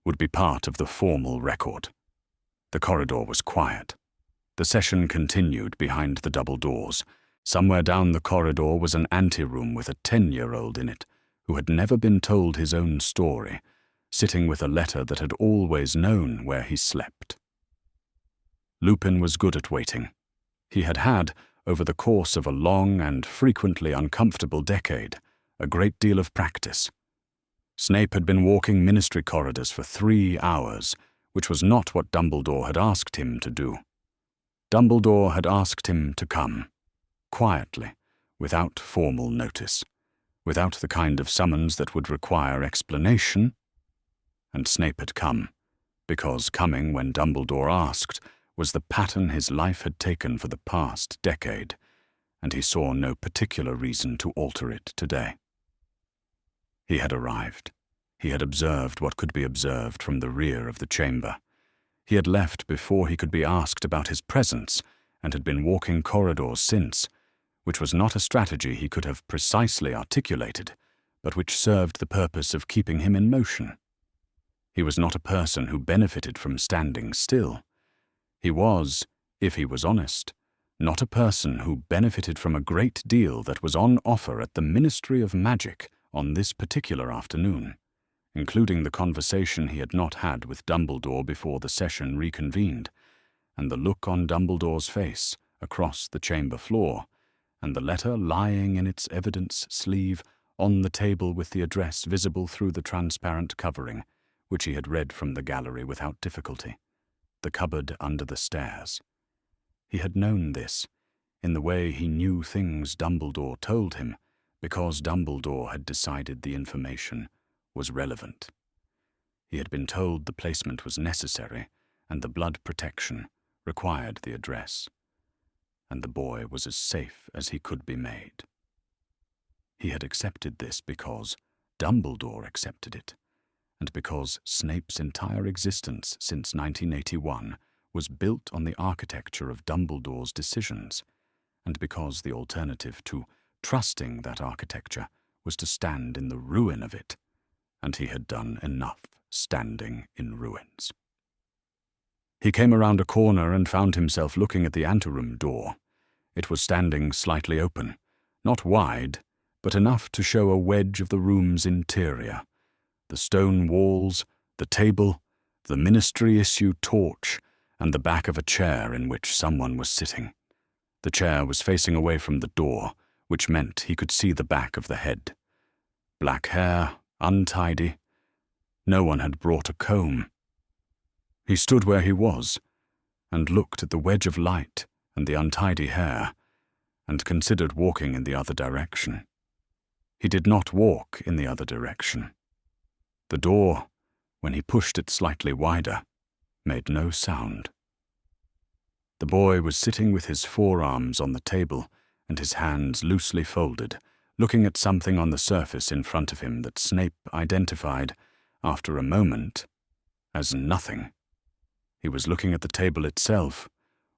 would be part of the formal record. The corridor was quiet. The session continued behind the double doors. Somewhere down the corridor was an anteroom with a 10-year-old in it, who had never been told his own story, sitting with a letter that had always known where he slept. Lupin was good at waiting. He had had, over the course of a long and frequently uncomfortable decade, a great deal of practice. Snape had been walking ministry corridors for 3 hours, which was not what Dumbledore had asked him to do. Dumbledore had asked him to come, quietly, without formal notice, without the kind of summons that would require explanation, and Snape had come, because coming when Dumbledore asked was the pattern his life had taken for the past decade, and he saw no particular reason to alter it today. He had arrived. He had observed what could be observed from the rear of the chamber. He had left before he could be asked about his presence, and had been walking corridors since, which was not a strategy he could have precisely articulated, but which served the purpose of keeping him in motion. He was not a person who benefited from standing still. He was, if he was honest, not a person who benefited from a great deal that was on offer at the Ministry of Magic on this particular afternoon, including the conversation he had not had with Dumbledore before the session reconvened, and the look on Dumbledore's face across the chamber floor, and the letter lying in its evidence sleeve on the table with the address visible through the transparent covering, which he had read from the gallery without difficulty, the cupboard under the stairs. He had known this, in the way he knew things Dumbledore told him, because Dumbledore had decided the information was relevant. He had been told the placement was necessary, and the blood protection required the address, and the boy was as safe as he could be made. He had accepted this because Dumbledore accepted it, and because Snape's entire existence since 1981 was built on the architecture of Dumbledore's decisions, and because the alternative to trusting that architecture was to stand in the ruin of it, and he had done enough standing in ruins. He came around a corner and found himself looking at the anteroom door. It was standing slightly open, not wide, but enough to show a wedge of the room's interior. The stone walls, the table, the ministry-issue torch, and the back of a chair in which someone was sitting. The chair was facing away from the door, which meant he could see the back of the head. Black hair, untidy. No one had brought a comb. He stood where he was, and looked at the wedge of light and the untidy hair, and considered walking in the other direction. He did not walk in the other direction. The door, when he pushed it slightly wider, made no sound. The boy was sitting with his forearms on the table and his hands loosely folded, looking at something on the surface in front of him that Snape identified, after a moment, as nothing. He was looking at the table itself,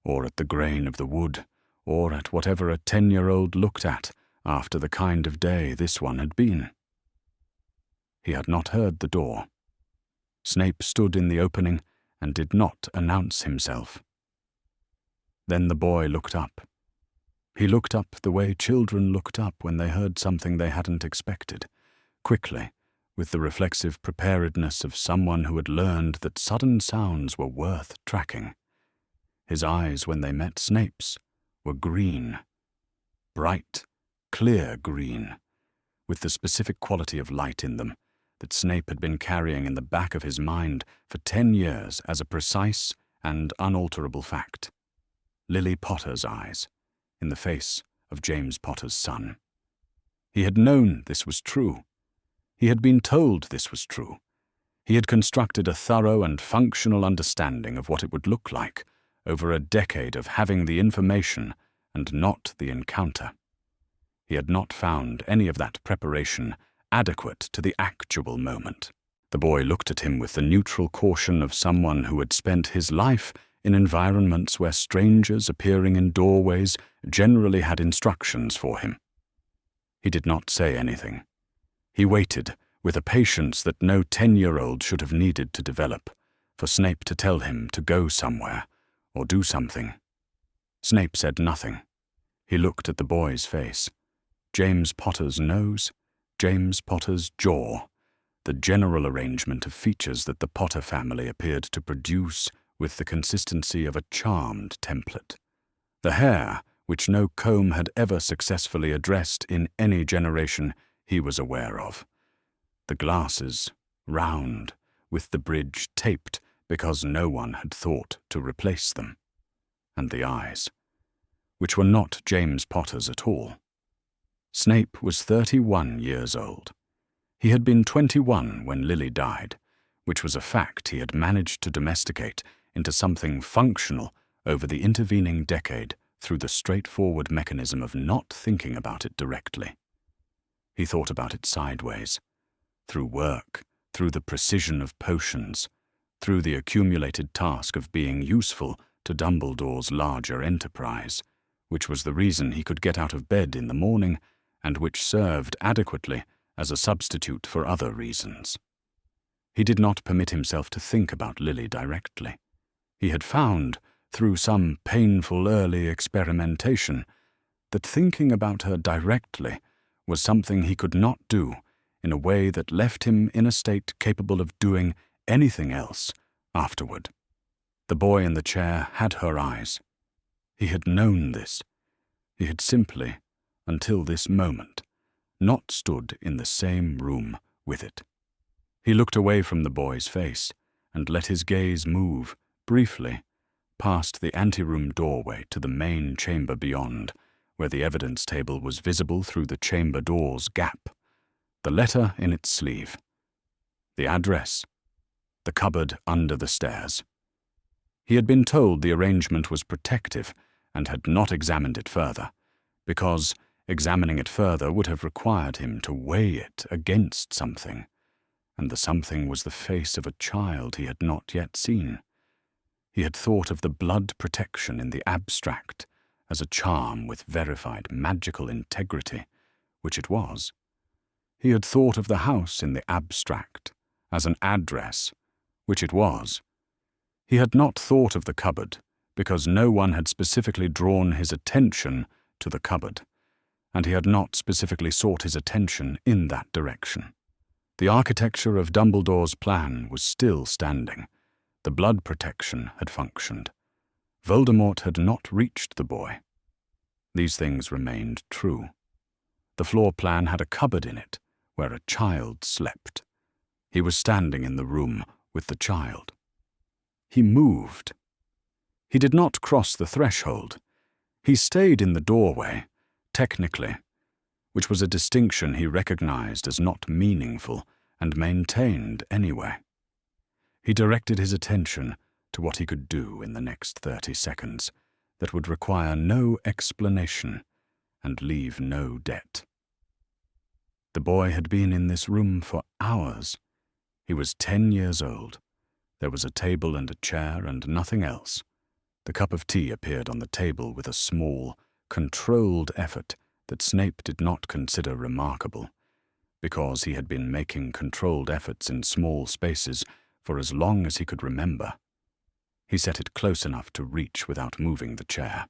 or at the grain of the wood, or at whatever a 10-year-old looked at after the kind of day this one had been. He had not heard the door. Snape stood in the opening and did not announce himself. Then the boy looked up. He looked up the way children looked up when they heard something they hadn't expected, quickly, with the reflexive preparedness of someone who had learned that sudden sounds were worth tracking. His eyes, when they met Snape's, were green. Bright, clear green, with the specific quality of light in them that Snape had been carrying in the back of his mind for 10 years as a precise and unalterable fact. Lily Potter's eyes, in the face of James Potter's son. He had known this was true. He had been told this was true. He had constructed a thorough and functional understanding of what it would look like over a decade of having the information and not the encounter. He had not found any of that preparation adequate to the actual moment. The boy looked at him with the neutral caution of someone who had spent his life in environments where strangers appearing in doorways generally had instructions for him. He did not say anything. He waited, with a patience that no 10-year-old should have needed to develop, for Snape to tell him to go somewhere, or do something. Snape said nothing. He looked at the boy's face. James Potter's nose, James Potter's jaw, the general arrangement of features that the Potter family appeared to produce with the consistency of a charmed template. The hair, which no comb had ever successfully addressed in any generation he was aware of. The glasses, round, with the bridge taped because no one had thought to replace them. And the eyes, which were not James Potter's at all. Snape was 31 years old. He had been 21 when Lily died, which was a fact he had managed to domesticate into something functional over the intervening decade through the straightforward mechanism of not thinking about it directly. He thought about it sideways, through work, through the precision of potions, through the accumulated task of being useful to Dumbledore's larger enterprise, which was the reason he could get out of bed in the morning and which served adequately as a substitute for other reasons. He did not permit himself to think about Lily directly. He had found, through some painful early experimentation, that thinking about her directly was something he could not do in a way that left him in a state capable of doing anything else afterward. The boy in the chair had her eyes. He had known this. He had simply, until this moment, not stood in the same room with it. He looked away from the boy's face and let his gaze move, briefly, past the anteroom doorway to the main chamber beyond, where the evidence table was visible through the chamber door's gap, the letter in its sleeve, the address, the cupboard under the stairs. He had been told the arrangement was protective and had not examined it further, because examining it further would have required him to weigh it against something, and the something was the face of a child he had not yet seen. He had thought of the blood protection in the abstract as a charm with verified magical integrity, which it was. He had thought of the house in the abstract as an address, which it was. He had not thought of the cupboard because no one had specifically drawn his attention to the cupboard, and he had not specifically sought his attention in that direction. The architecture of Dumbledore's plan was still standing. The blood protection had functioned. Voldemort had not reached the boy. These things remained true. The floor plan had a cupboard in it where a child slept. He was standing in the room with the child. He moved. He did not cross the threshold. He stayed in the doorway, technically, which was a distinction he recognized as not meaningful and maintained anyway. He directed his attention to what he could do in the next 30 seconds that would require no explanation and leave no debt. The boy had been in this room for hours. He was 10 years old. There was a table and a chair and nothing else. The cup of tea appeared on the table with a small, controlled effort that Snape did not consider remarkable, because he had been making controlled efforts in small spaces for as long as he could remember. He set it close enough to reach without moving the chair.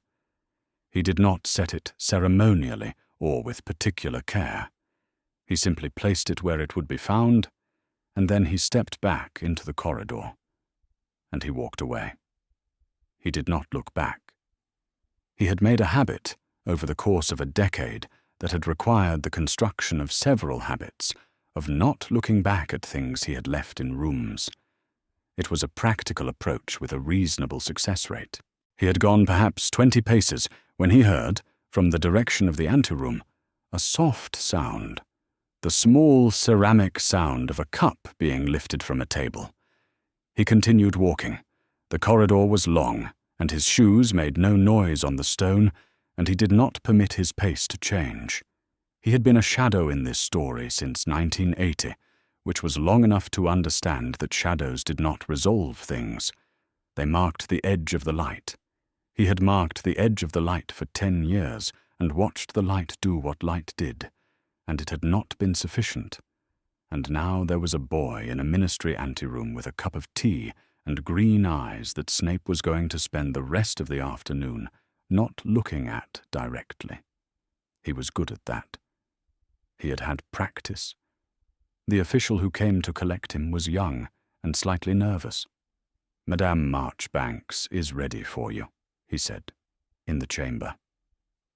He did not set it ceremonially or with particular care. He simply placed it where it would be found, and then he stepped back into the corridor, and he walked away. He did not look back. He had made a habit over the course of a decade that had required the construction of several habits of not looking back at things he had left in rooms. It was a practical approach with a reasonable success rate. He had gone perhaps 20 paces when he heard, from the direction of the anteroom, a soft sound, the small ceramic sound of a cup being lifted from a table. He continued walking. The corridor was long, and his shoes made no noise on the stone, and he did not permit his pace to change. He had been a shadow in this story since 1980, which was long enough to understand that shadows did not resolve things. They marked the edge of the light. He had marked the edge of the light for 10 years and watched the light do what light did, and it had not been sufficient. And now there was a boy in a ministry anteroom with a cup of tea and green eyes that Snape was going to spend the rest of the afternoon not looking at directly. He was good at that. He had had practice. The official who came to collect him was young and slightly nervous. "Madame Marchbanks is ready for you," he said, "in the chamber.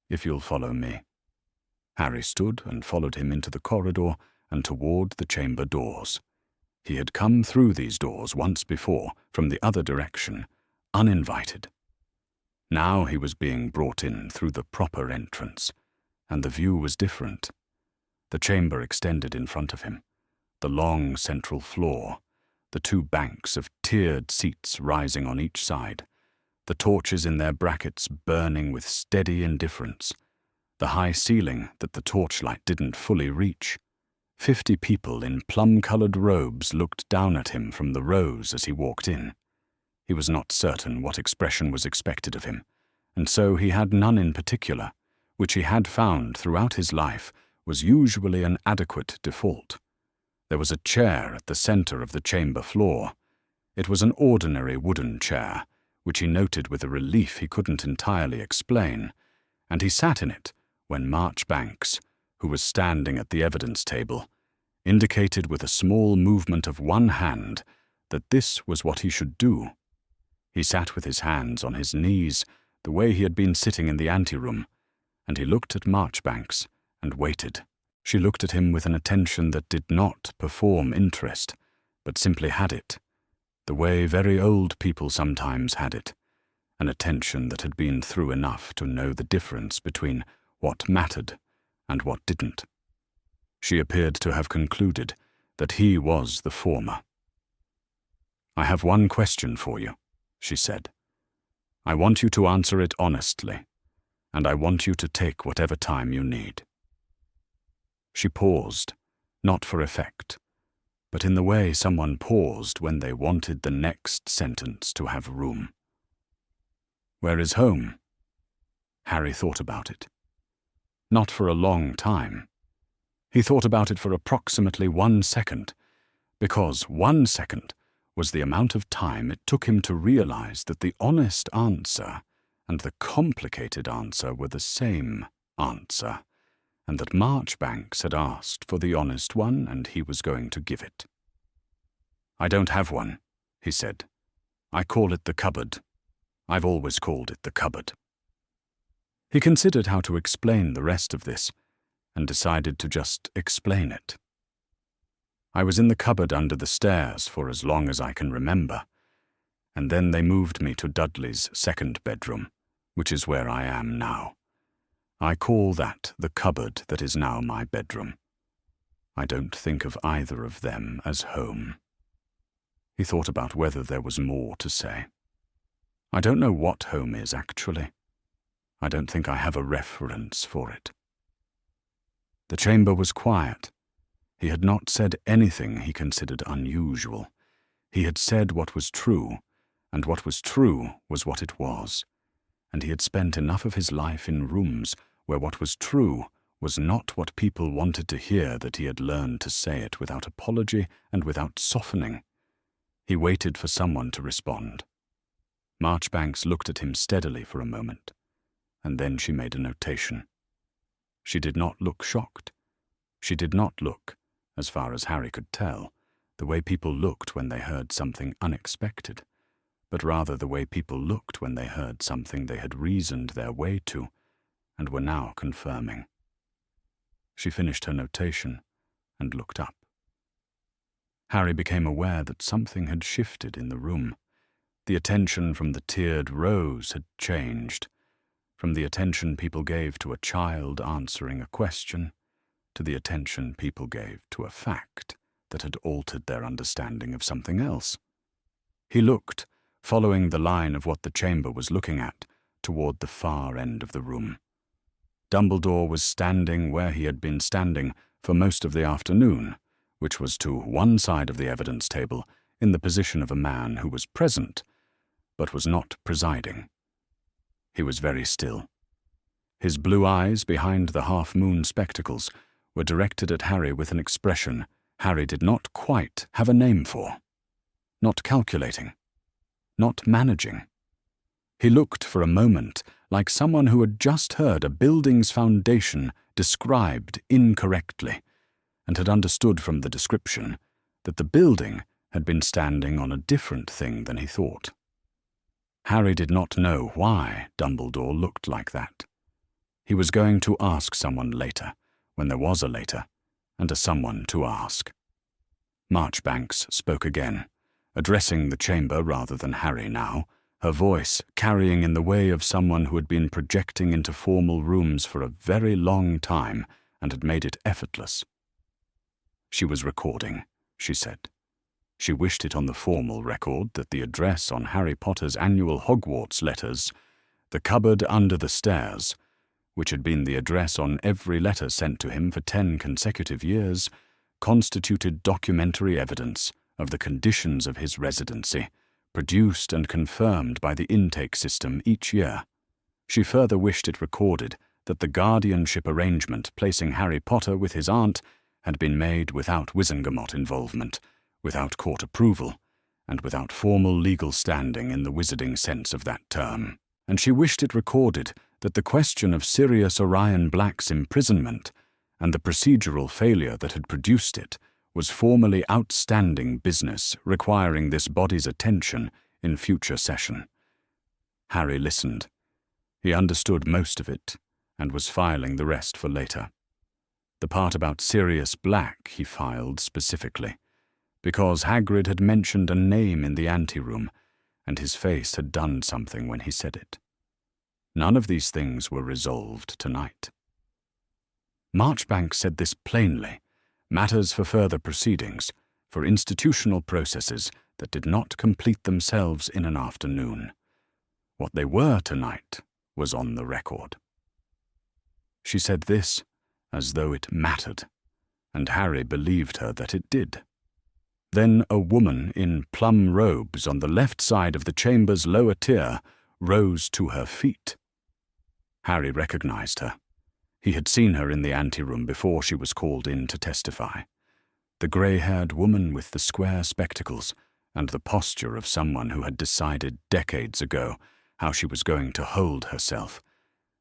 If you'll follow me." Harry stood and followed him into the corridor and toward the chamber doors. He had come through these doors once before, from the other direction, uninvited. Now he was being brought in through the proper entrance, and the view was different. The chamber extended in front of him, the long central floor, the two banks of tiered seats rising on each side, the torches in their brackets burning with steady indifference, the high ceiling that the torchlight didn't fully reach. 50 people in plum-colored robes looked down at him from the rows as he walked in. He was not certain what expression was expected of him, and so he had none in particular, which he had found throughout his life was usually an adequate default. There was a chair at the center of the chamber floor. It was an ordinary wooden chair, which he noted with a relief he couldn't entirely explain, and he sat in it when Marchbanks, who was standing at the evidence table, indicated with a small movement of one hand that this was what he should do. He sat with his hands on his knees, the way he had been sitting in the anteroom, and he looked at Marchbanks and waited. She looked at him with an attention that did not perform interest, but simply had it, the way very old people sometimes had it, an attention that had been through enough to know the difference between what mattered and what didn't. She appeared to have concluded that he was the former. "I have one question for you," she said. "I want you to answer it honestly, and I want you to take whatever time you need." She paused, not for effect, but in the way someone paused when they wanted the next sentence to have room. "Where is home?" Harry thought about it. Not for a long time. He thought about it for approximately 1 second, because 1 second was the amount of time it took him to realize that the honest answer and the complicated answer were the same answer, and that Marchbanks had asked for the honest one and he was going to give it. "I don't have one," he said. "I call it the cupboard. I've always called it the cupboard." He considered how to explain the rest of this, and decided to just explain it. "I was in the cupboard under the stairs for as long as I can remember, and then they moved me to Dudley's second bedroom, which is where I am now. I call that the cupboard that is now my bedroom. I don't think of either of them as home." He thought about whether there was more to say. "I don't know what home is, actually. I don't think I have a reference for it." The chamber was quiet. He had not said anything he considered unusual. He had said what was true, and what was true was what it was, and he had spent enough of his life in rooms where what was true was not what people wanted to hear that he had learned to say it without apology and without softening. He waited for someone to respond. Marchbanks looked at him steadily for a moment, and then she made a notation. She did not look shocked. She did not look, as far as Harry could tell, the way people looked when they heard something unexpected, but rather the way people looked when they heard something they had reasoned their way to and were now confirming. She finished her notation and looked up. Harry became aware that something had shifted in the room. The attention from the tiered rows had changed, from the attention people gave to a child answering a question, to the attention people gave to a fact that had altered their understanding of something else. He looked, following the line of what the chamber was looking at, toward the far end of the room. Dumbledore was standing where he had been standing for most of the afternoon, which was to one side of the evidence table, in the position of a man who was present, but was not presiding. He was very still. His blue eyes behind the half-moon spectacles were directed at Harry with an expression Harry did not quite have a name for. Not calculating. Not managing. He looked for a moment like someone who had just heard a building's foundation described incorrectly, and had understood from the description that the building had been standing on a different thing than he thought. Harry did not know why Dumbledore looked like that. He was going to ask someone later, when there was a later, and a someone to ask. Marchbanks spoke again, addressing the chamber rather than Harry now, her voice carrying in the way of someone who had been projecting into formal rooms for a very long time and had made it effortless. She was recording, she said. She wished it on the formal record that the address on Harry Potter's annual Hogwarts letters, the cupboard under the stairs, which had been the address on every letter sent to him for 10 consecutive years, constituted documentary evidence of the conditions of his residency, produced and confirmed by the intake system each year. She further wished it recorded that the guardianship arrangement placing Harry Potter with his aunt had been made without Wizengamot involvement, without court approval, and without formal legal standing in the wizarding sense of that term. And she wished it recorded that the question of Sirius Orion Black's imprisonment and the procedural failure that had produced it was formally outstanding business requiring this body's attention in future session. Harry listened. He understood most of it and was filing the rest for later. The part about Sirius Black he filed specifically, because Hagrid had mentioned a name in the anteroom, and his face had done something when he said it. None of these things were resolved tonight. Marchbanks said this plainly, matters for further proceedings, for institutional processes that did not complete themselves in an afternoon. What they were tonight was on the record. She said this as though it mattered, and Harry believed her that it did. Then a woman in plum robes on the left side of the chamber's lower tier rose to her feet. Harry recognized her. He had seen her in the anteroom before she was called in to testify. The grey-haired woman with the square spectacles and the posture of someone who had decided decades ago how she was going to hold herself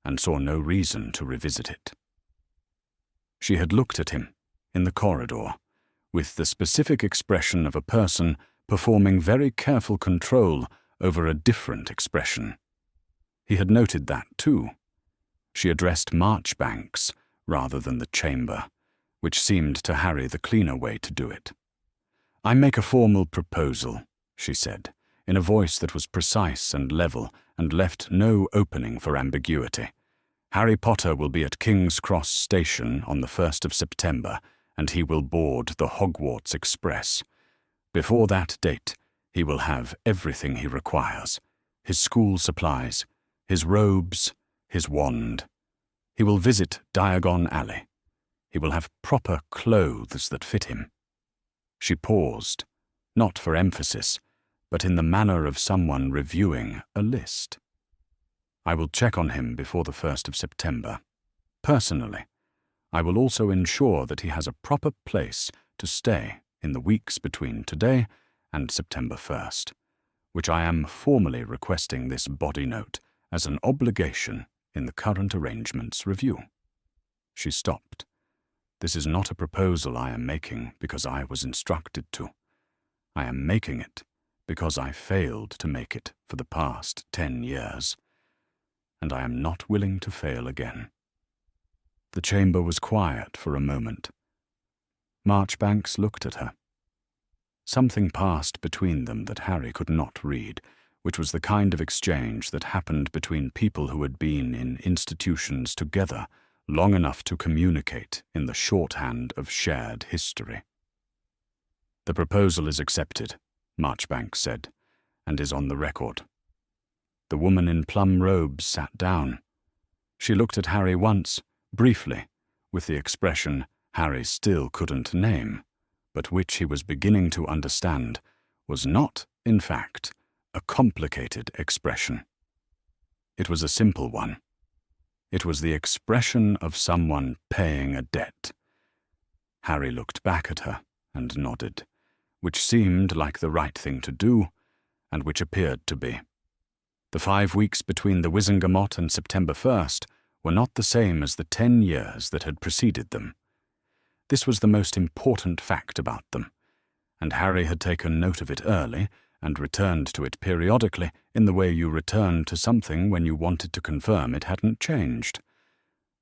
and saw no reason to revisit it. She had looked at him in the corridor with the specific expression of a person performing very careful control over a different expression. He had noted that too. She addressed Marchbanks rather than the chamber, which seemed to Harry the cleaner way to do it. "I make a formal proposal," she said, in a voice that was precise and level and left no opening for ambiguity. "Harry Potter will be at King's Cross Station on the 1st of September, and he will board the Hogwarts Express. Before that date, he will have everything he requires: his school supplies, his robes, his wand. He will visit Diagon Alley. He will have proper clothes that fit him." She paused, not for emphasis, but in the manner of someone reviewing a list. "I will check on him before the 1st of September. Personally, I will also ensure that he has a proper place to stay in the weeks between today and September 1st, which I am formally requesting this body note as an obligation in the current arrangements review." She stopped. "This is not a proposal I am making because I was instructed to. I am making it because I failed to make it for the past 10 years, and I am not willing to fail again." The chamber was quiet for a moment. Marchbanks looked at her. Something passed between them that Harry could not read, which was the kind of exchange that happened between people who had been in institutions together long enough to communicate in the shorthand of shared history. "The proposal is accepted," Marchbanks said, "and is on the record." The woman in plum robes sat down. She looked at Harry once, briefly, with the expression Harry still couldn't name, but which he was beginning to understand was not, in fact, a complicated expression. It was a simple one. It was the expression of someone paying a debt. Harry looked back at her and nodded, which seemed like the right thing to do, and which appeared to be. The 5 weeks between the Wizengamot and September 1st were not the same as the 10 years that had preceded them. This was the most important fact about them, and Harry had taken note of it early and returned to it periodically in the way you returned to something when you wanted to confirm it hadn't changed.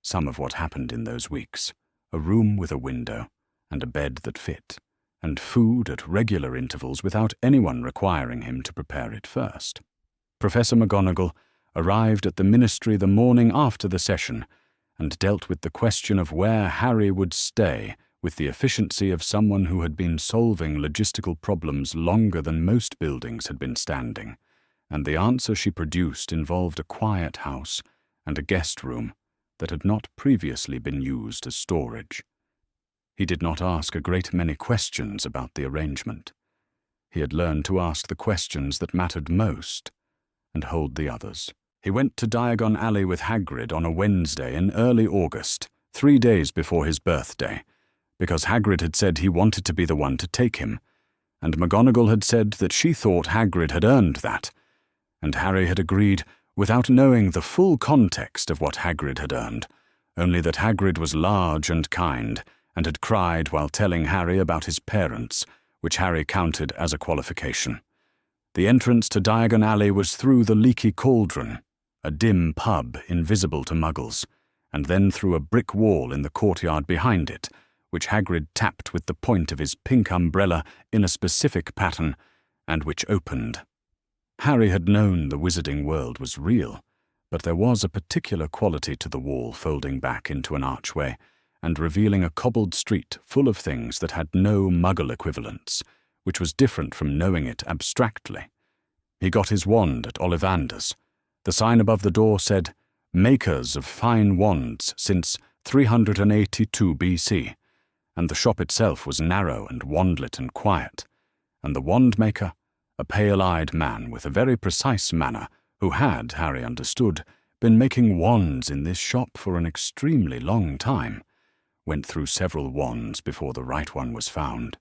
Some of what happened in those weeks: a room with a window, and a bed that fit, and food at regular intervals without anyone requiring him to prepare it first. Professor McGonagall arrived at the ministry the morning after the session and dealt with the question of where Harry would stay with the efficiency of someone who had been solving logistical problems longer than most buildings had been standing, and the answer she produced involved a quiet house and a guest room that had not previously been used as storage. He did not ask a great many questions about the arrangement. He had learned to ask the questions that mattered most and hold the others. He went to Diagon Alley with Hagrid on a Wednesday in early August, 3 days before his birthday, because Hagrid had said he wanted to be the one to take him, and McGonagall had said that she thought Hagrid had earned that, and Harry had agreed without knowing the full context of what Hagrid had earned, only that Hagrid was large and kind, and had cried while telling Harry about his parents, which Harry counted as a qualification. The entrance to Diagon Alley was through the Leaky Cauldron, a dim pub invisible to Muggles, and then through a brick wall in the courtyard behind it, which Hagrid tapped with the point of his pink umbrella in a specific pattern, and which opened. Harry had known the wizarding world was real, but there was a particular quality to the wall folding back into an archway and revealing a cobbled street full of things that had no Muggle equivalents, which was different from knowing it abstractly. He got his wand at Ollivander's. The sign above the door said, "Makers of fine wands since 382 BC, and the shop itself was narrow and wandlit and quiet, and the wand maker, a pale-eyed man with a very precise manner, who had, Harry understood, been making wands in this shop for an extremely long time, went through several wands before the right one was found.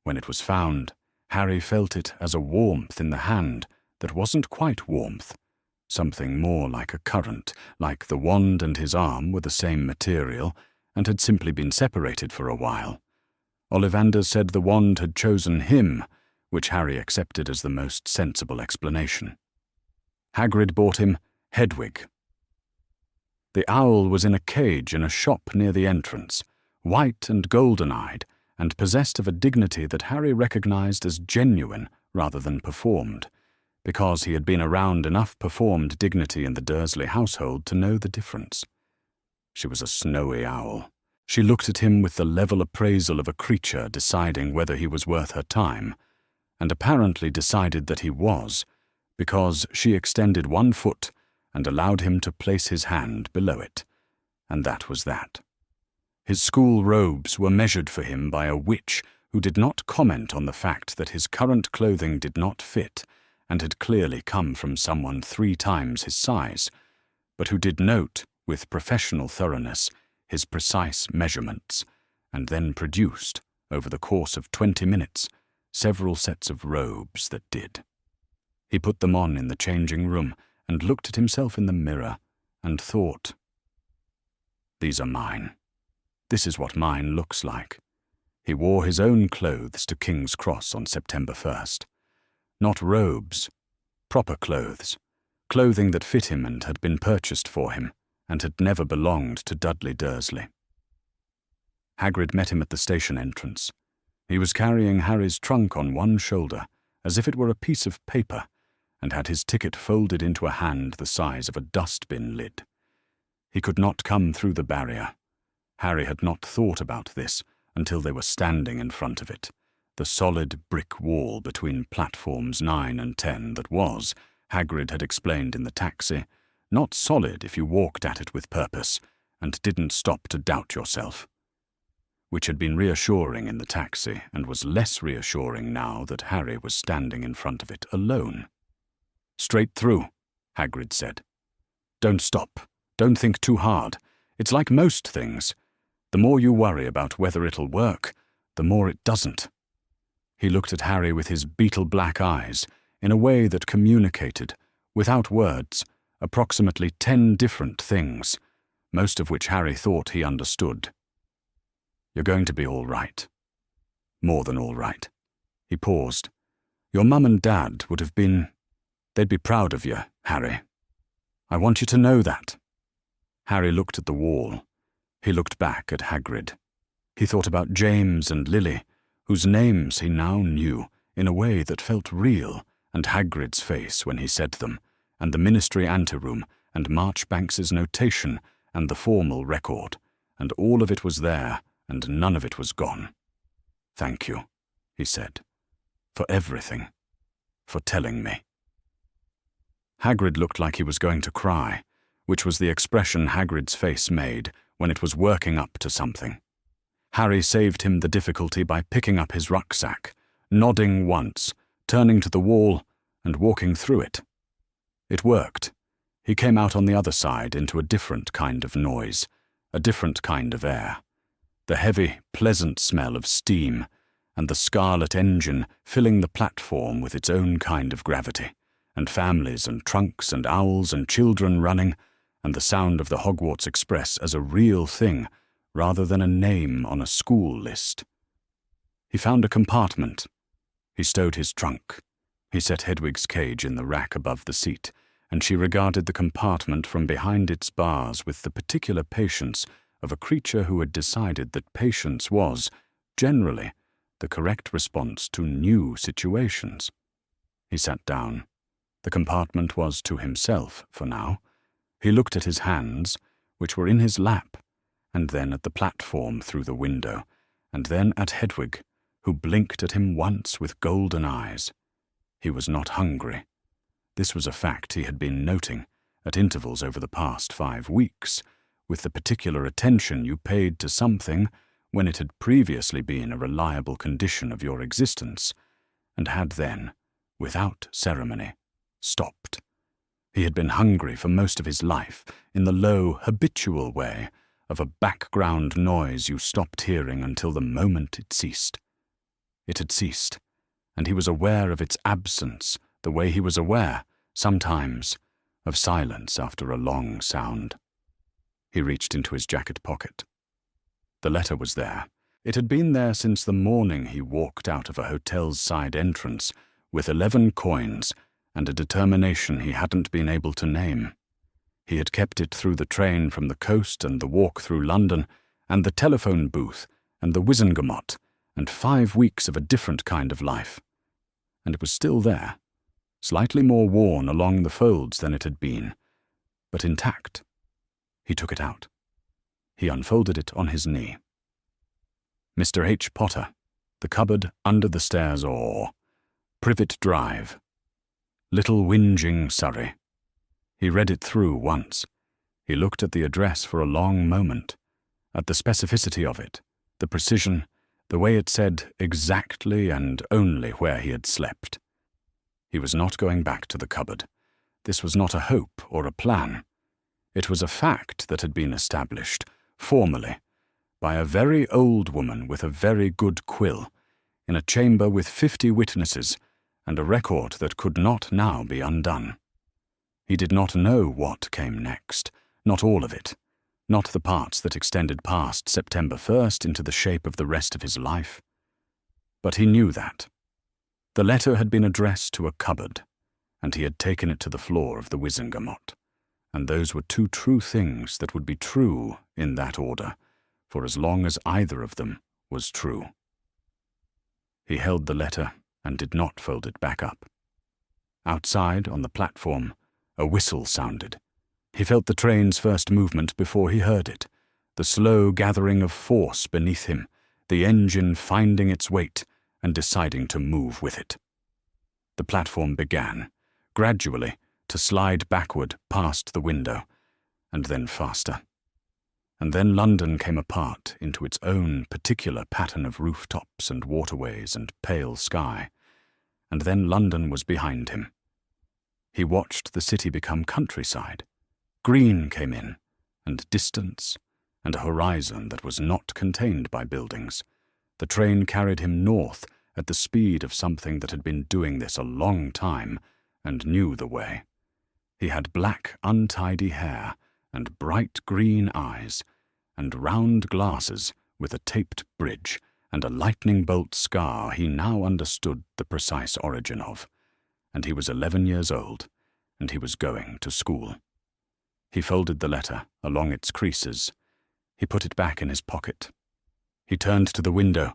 When it was found, Harry felt it as a warmth in the hand that wasn't quite warmth, something more like a current, like the wand and his arm were the same material and had simply been separated for a while. Ollivander said the wand had chosen him, which Harry accepted as the most sensible explanation. Hagrid bought him Hedwig. The owl was in a cage in a shop near the entrance, white and golden-eyed, and possessed of a dignity that Harry recognized as genuine rather than performed, because he had been around enough performed dignity in the Dursley household to know the difference. She was a snowy owl. She looked at him with the level appraisal of a creature deciding whether he was worth her time, and apparently decided that he was, because she extended one foot and allowed him to place his hand below it, and that was that. His school robes were measured for him by a witch who did not comment on the fact that his current clothing did not fit and had clearly come from someone 3 times his size, but who did note, with professional thoroughness, his precise measurements, and then produced, over the course of 20 minutes, several sets of robes that did. He put them on in the changing room and looked at himself in the mirror and thought, "These are mine. This is what mine looks like." He wore his own clothes to King's Cross on September 1st. Not robes, proper clothes, clothing that fit him and had been purchased for him, and had never belonged to Dudley Dursley. Hagrid met him at the station entrance. He was carrying Harry's trunk on one shoulder, as if it were a piece of paper, and had his ticket folded into a hand the size of a dustbin lid. He could not come through the barrier. Harry had not thought about this until they were standing in front of it, the solid brick wall between platforms 9 and 10 that was, Hagrid had explained in the taxi, not solid if you walked at it with purpose and didn't stop to doubt yourself, which had been reassuring in the taxi and was less reassuring now that Harry was standing in front of it alone. "Straight through," Hagrid said. "Don't stop. Don't think too hard. It's like most things. The more you worry about whether it'll work, the more it doesn't." He looked at Harry with his beetle-black eyes in a way that communicated, without words, approximately 10 different things, most of which Harry thought he understood. "You're going to be all right. More than all right." He paused. "Your mum and dad would have been... they'd be proud of you, Harry. I want you to know that." Harry looked at the wall. He looked back at Hagrid. He thought about James and Lily, whose names he now knew in a way that felt real, and Hagrid's face when he said them, and the ministry anteroom, and Marchbanks's notation, and the formal record, and all of it was there, and none of it was gone. "Thank you," he said, "for everything, for telling me." Hagrid looked like he was going to cry, which was the expression Hagrid's face made when it was working up to something. Harry saved him the difficulty by picking up his rucksack, nodding once, turning to the wall, and walking through it. It worked. He came out on the other side into a different kind of noise, a different kind of air. The heavy, pleasant smell of steam, and the scarlet engine filling the platform with its own kind of gravity, and families and trunks and owls and children running, and the sound of the Hogwarts Express as a real thing, rather than a name on a school list. He found a compartment. He stowed his trunk. He set Hedwig's cage in the rack above the seat, and she regarded the compartment from behind its bars with the particular patience of a creature who had decided that patience was, generally, the correct response to new situations. He sat down. The compartment was to himself for now. He looked at his hands, which were in his lap, and then at the platform through the window, and then at Hedwig, who blinked at him once with golden eyes. He was not hungry. This was a fact he had been noting, at intervals over the past 5 weeks, with the particular attention you paid to something when it had previously been a reliable condition of your existence, and had then, without ceremony, stopped. He had been hungry for most of his life, in the low, habitual way of a background noise you stopped hearing until the moment it ceased. It had ceased, and he was aware of its absence the way he was aware, sometimes, of silence after a long sound. He reached into his jacket pocket. The letter was there. It had been there since the morning he walked out of a hotel's side entrance with 11 coins and a determination he hadn't been able to name. He had kept it through the train from the coast and the walk through London, and the telephone booth, and the Wizengamot, and 5 weeks of a different kind of life. And it was still there, slightly more worn along the folds than it had been, but intact. He took it out. He unfolded it on his knee. Mr. H. Potter, The Cupboard Under the Stairs, or Privet Drive, Little Whinging, Surrey. He read it through once. He looked at the address for a long moment, at the specificity of it, the precision, the way it said exactly and only where he had slept. He was not going back to the cupboard. This was not a hope or a plan. It was a fact that had been established, formally, by a very old woman with a very good quill, in a chamber with 50 witnesses, and a record that could not now be undone. He did not know what came next, not all of it, not the parts that extended past September 1st into the shape of the rest of his life. But he knew that. The letter had been addressed to a cupboard, and he had taken it to the floor of the Wizengamot, and those were 2 true things that would be true in that order, for as long as either of them was true. He held the letter and did not fold it back up. Outside, on the platform, a whistle sounded. He felt the train's first movement before he heard it, the slow gathering of force beneath him, the engine finding its weight and deciding to move with it. The platform began, gradually, to slide backward past the window, and then faster. And then London came apart into its own particular pattern of rooftops and waterways and pale sky, and then London was behind him. He watched the city become countryside. Green came in, and distance, and a horizon that was not contained by buildings. The train carried him north at the speed of something that had been doing this a long time and knew the way. He had black, untidy hair, and bright green eyes, and round glasses with a taped bridge, and a lightning bolt scar he now understood the precise origin of. And he was 11 years old, and he was going to school. He folded the letter along its creases. He put it back in his pocket. He turned to the window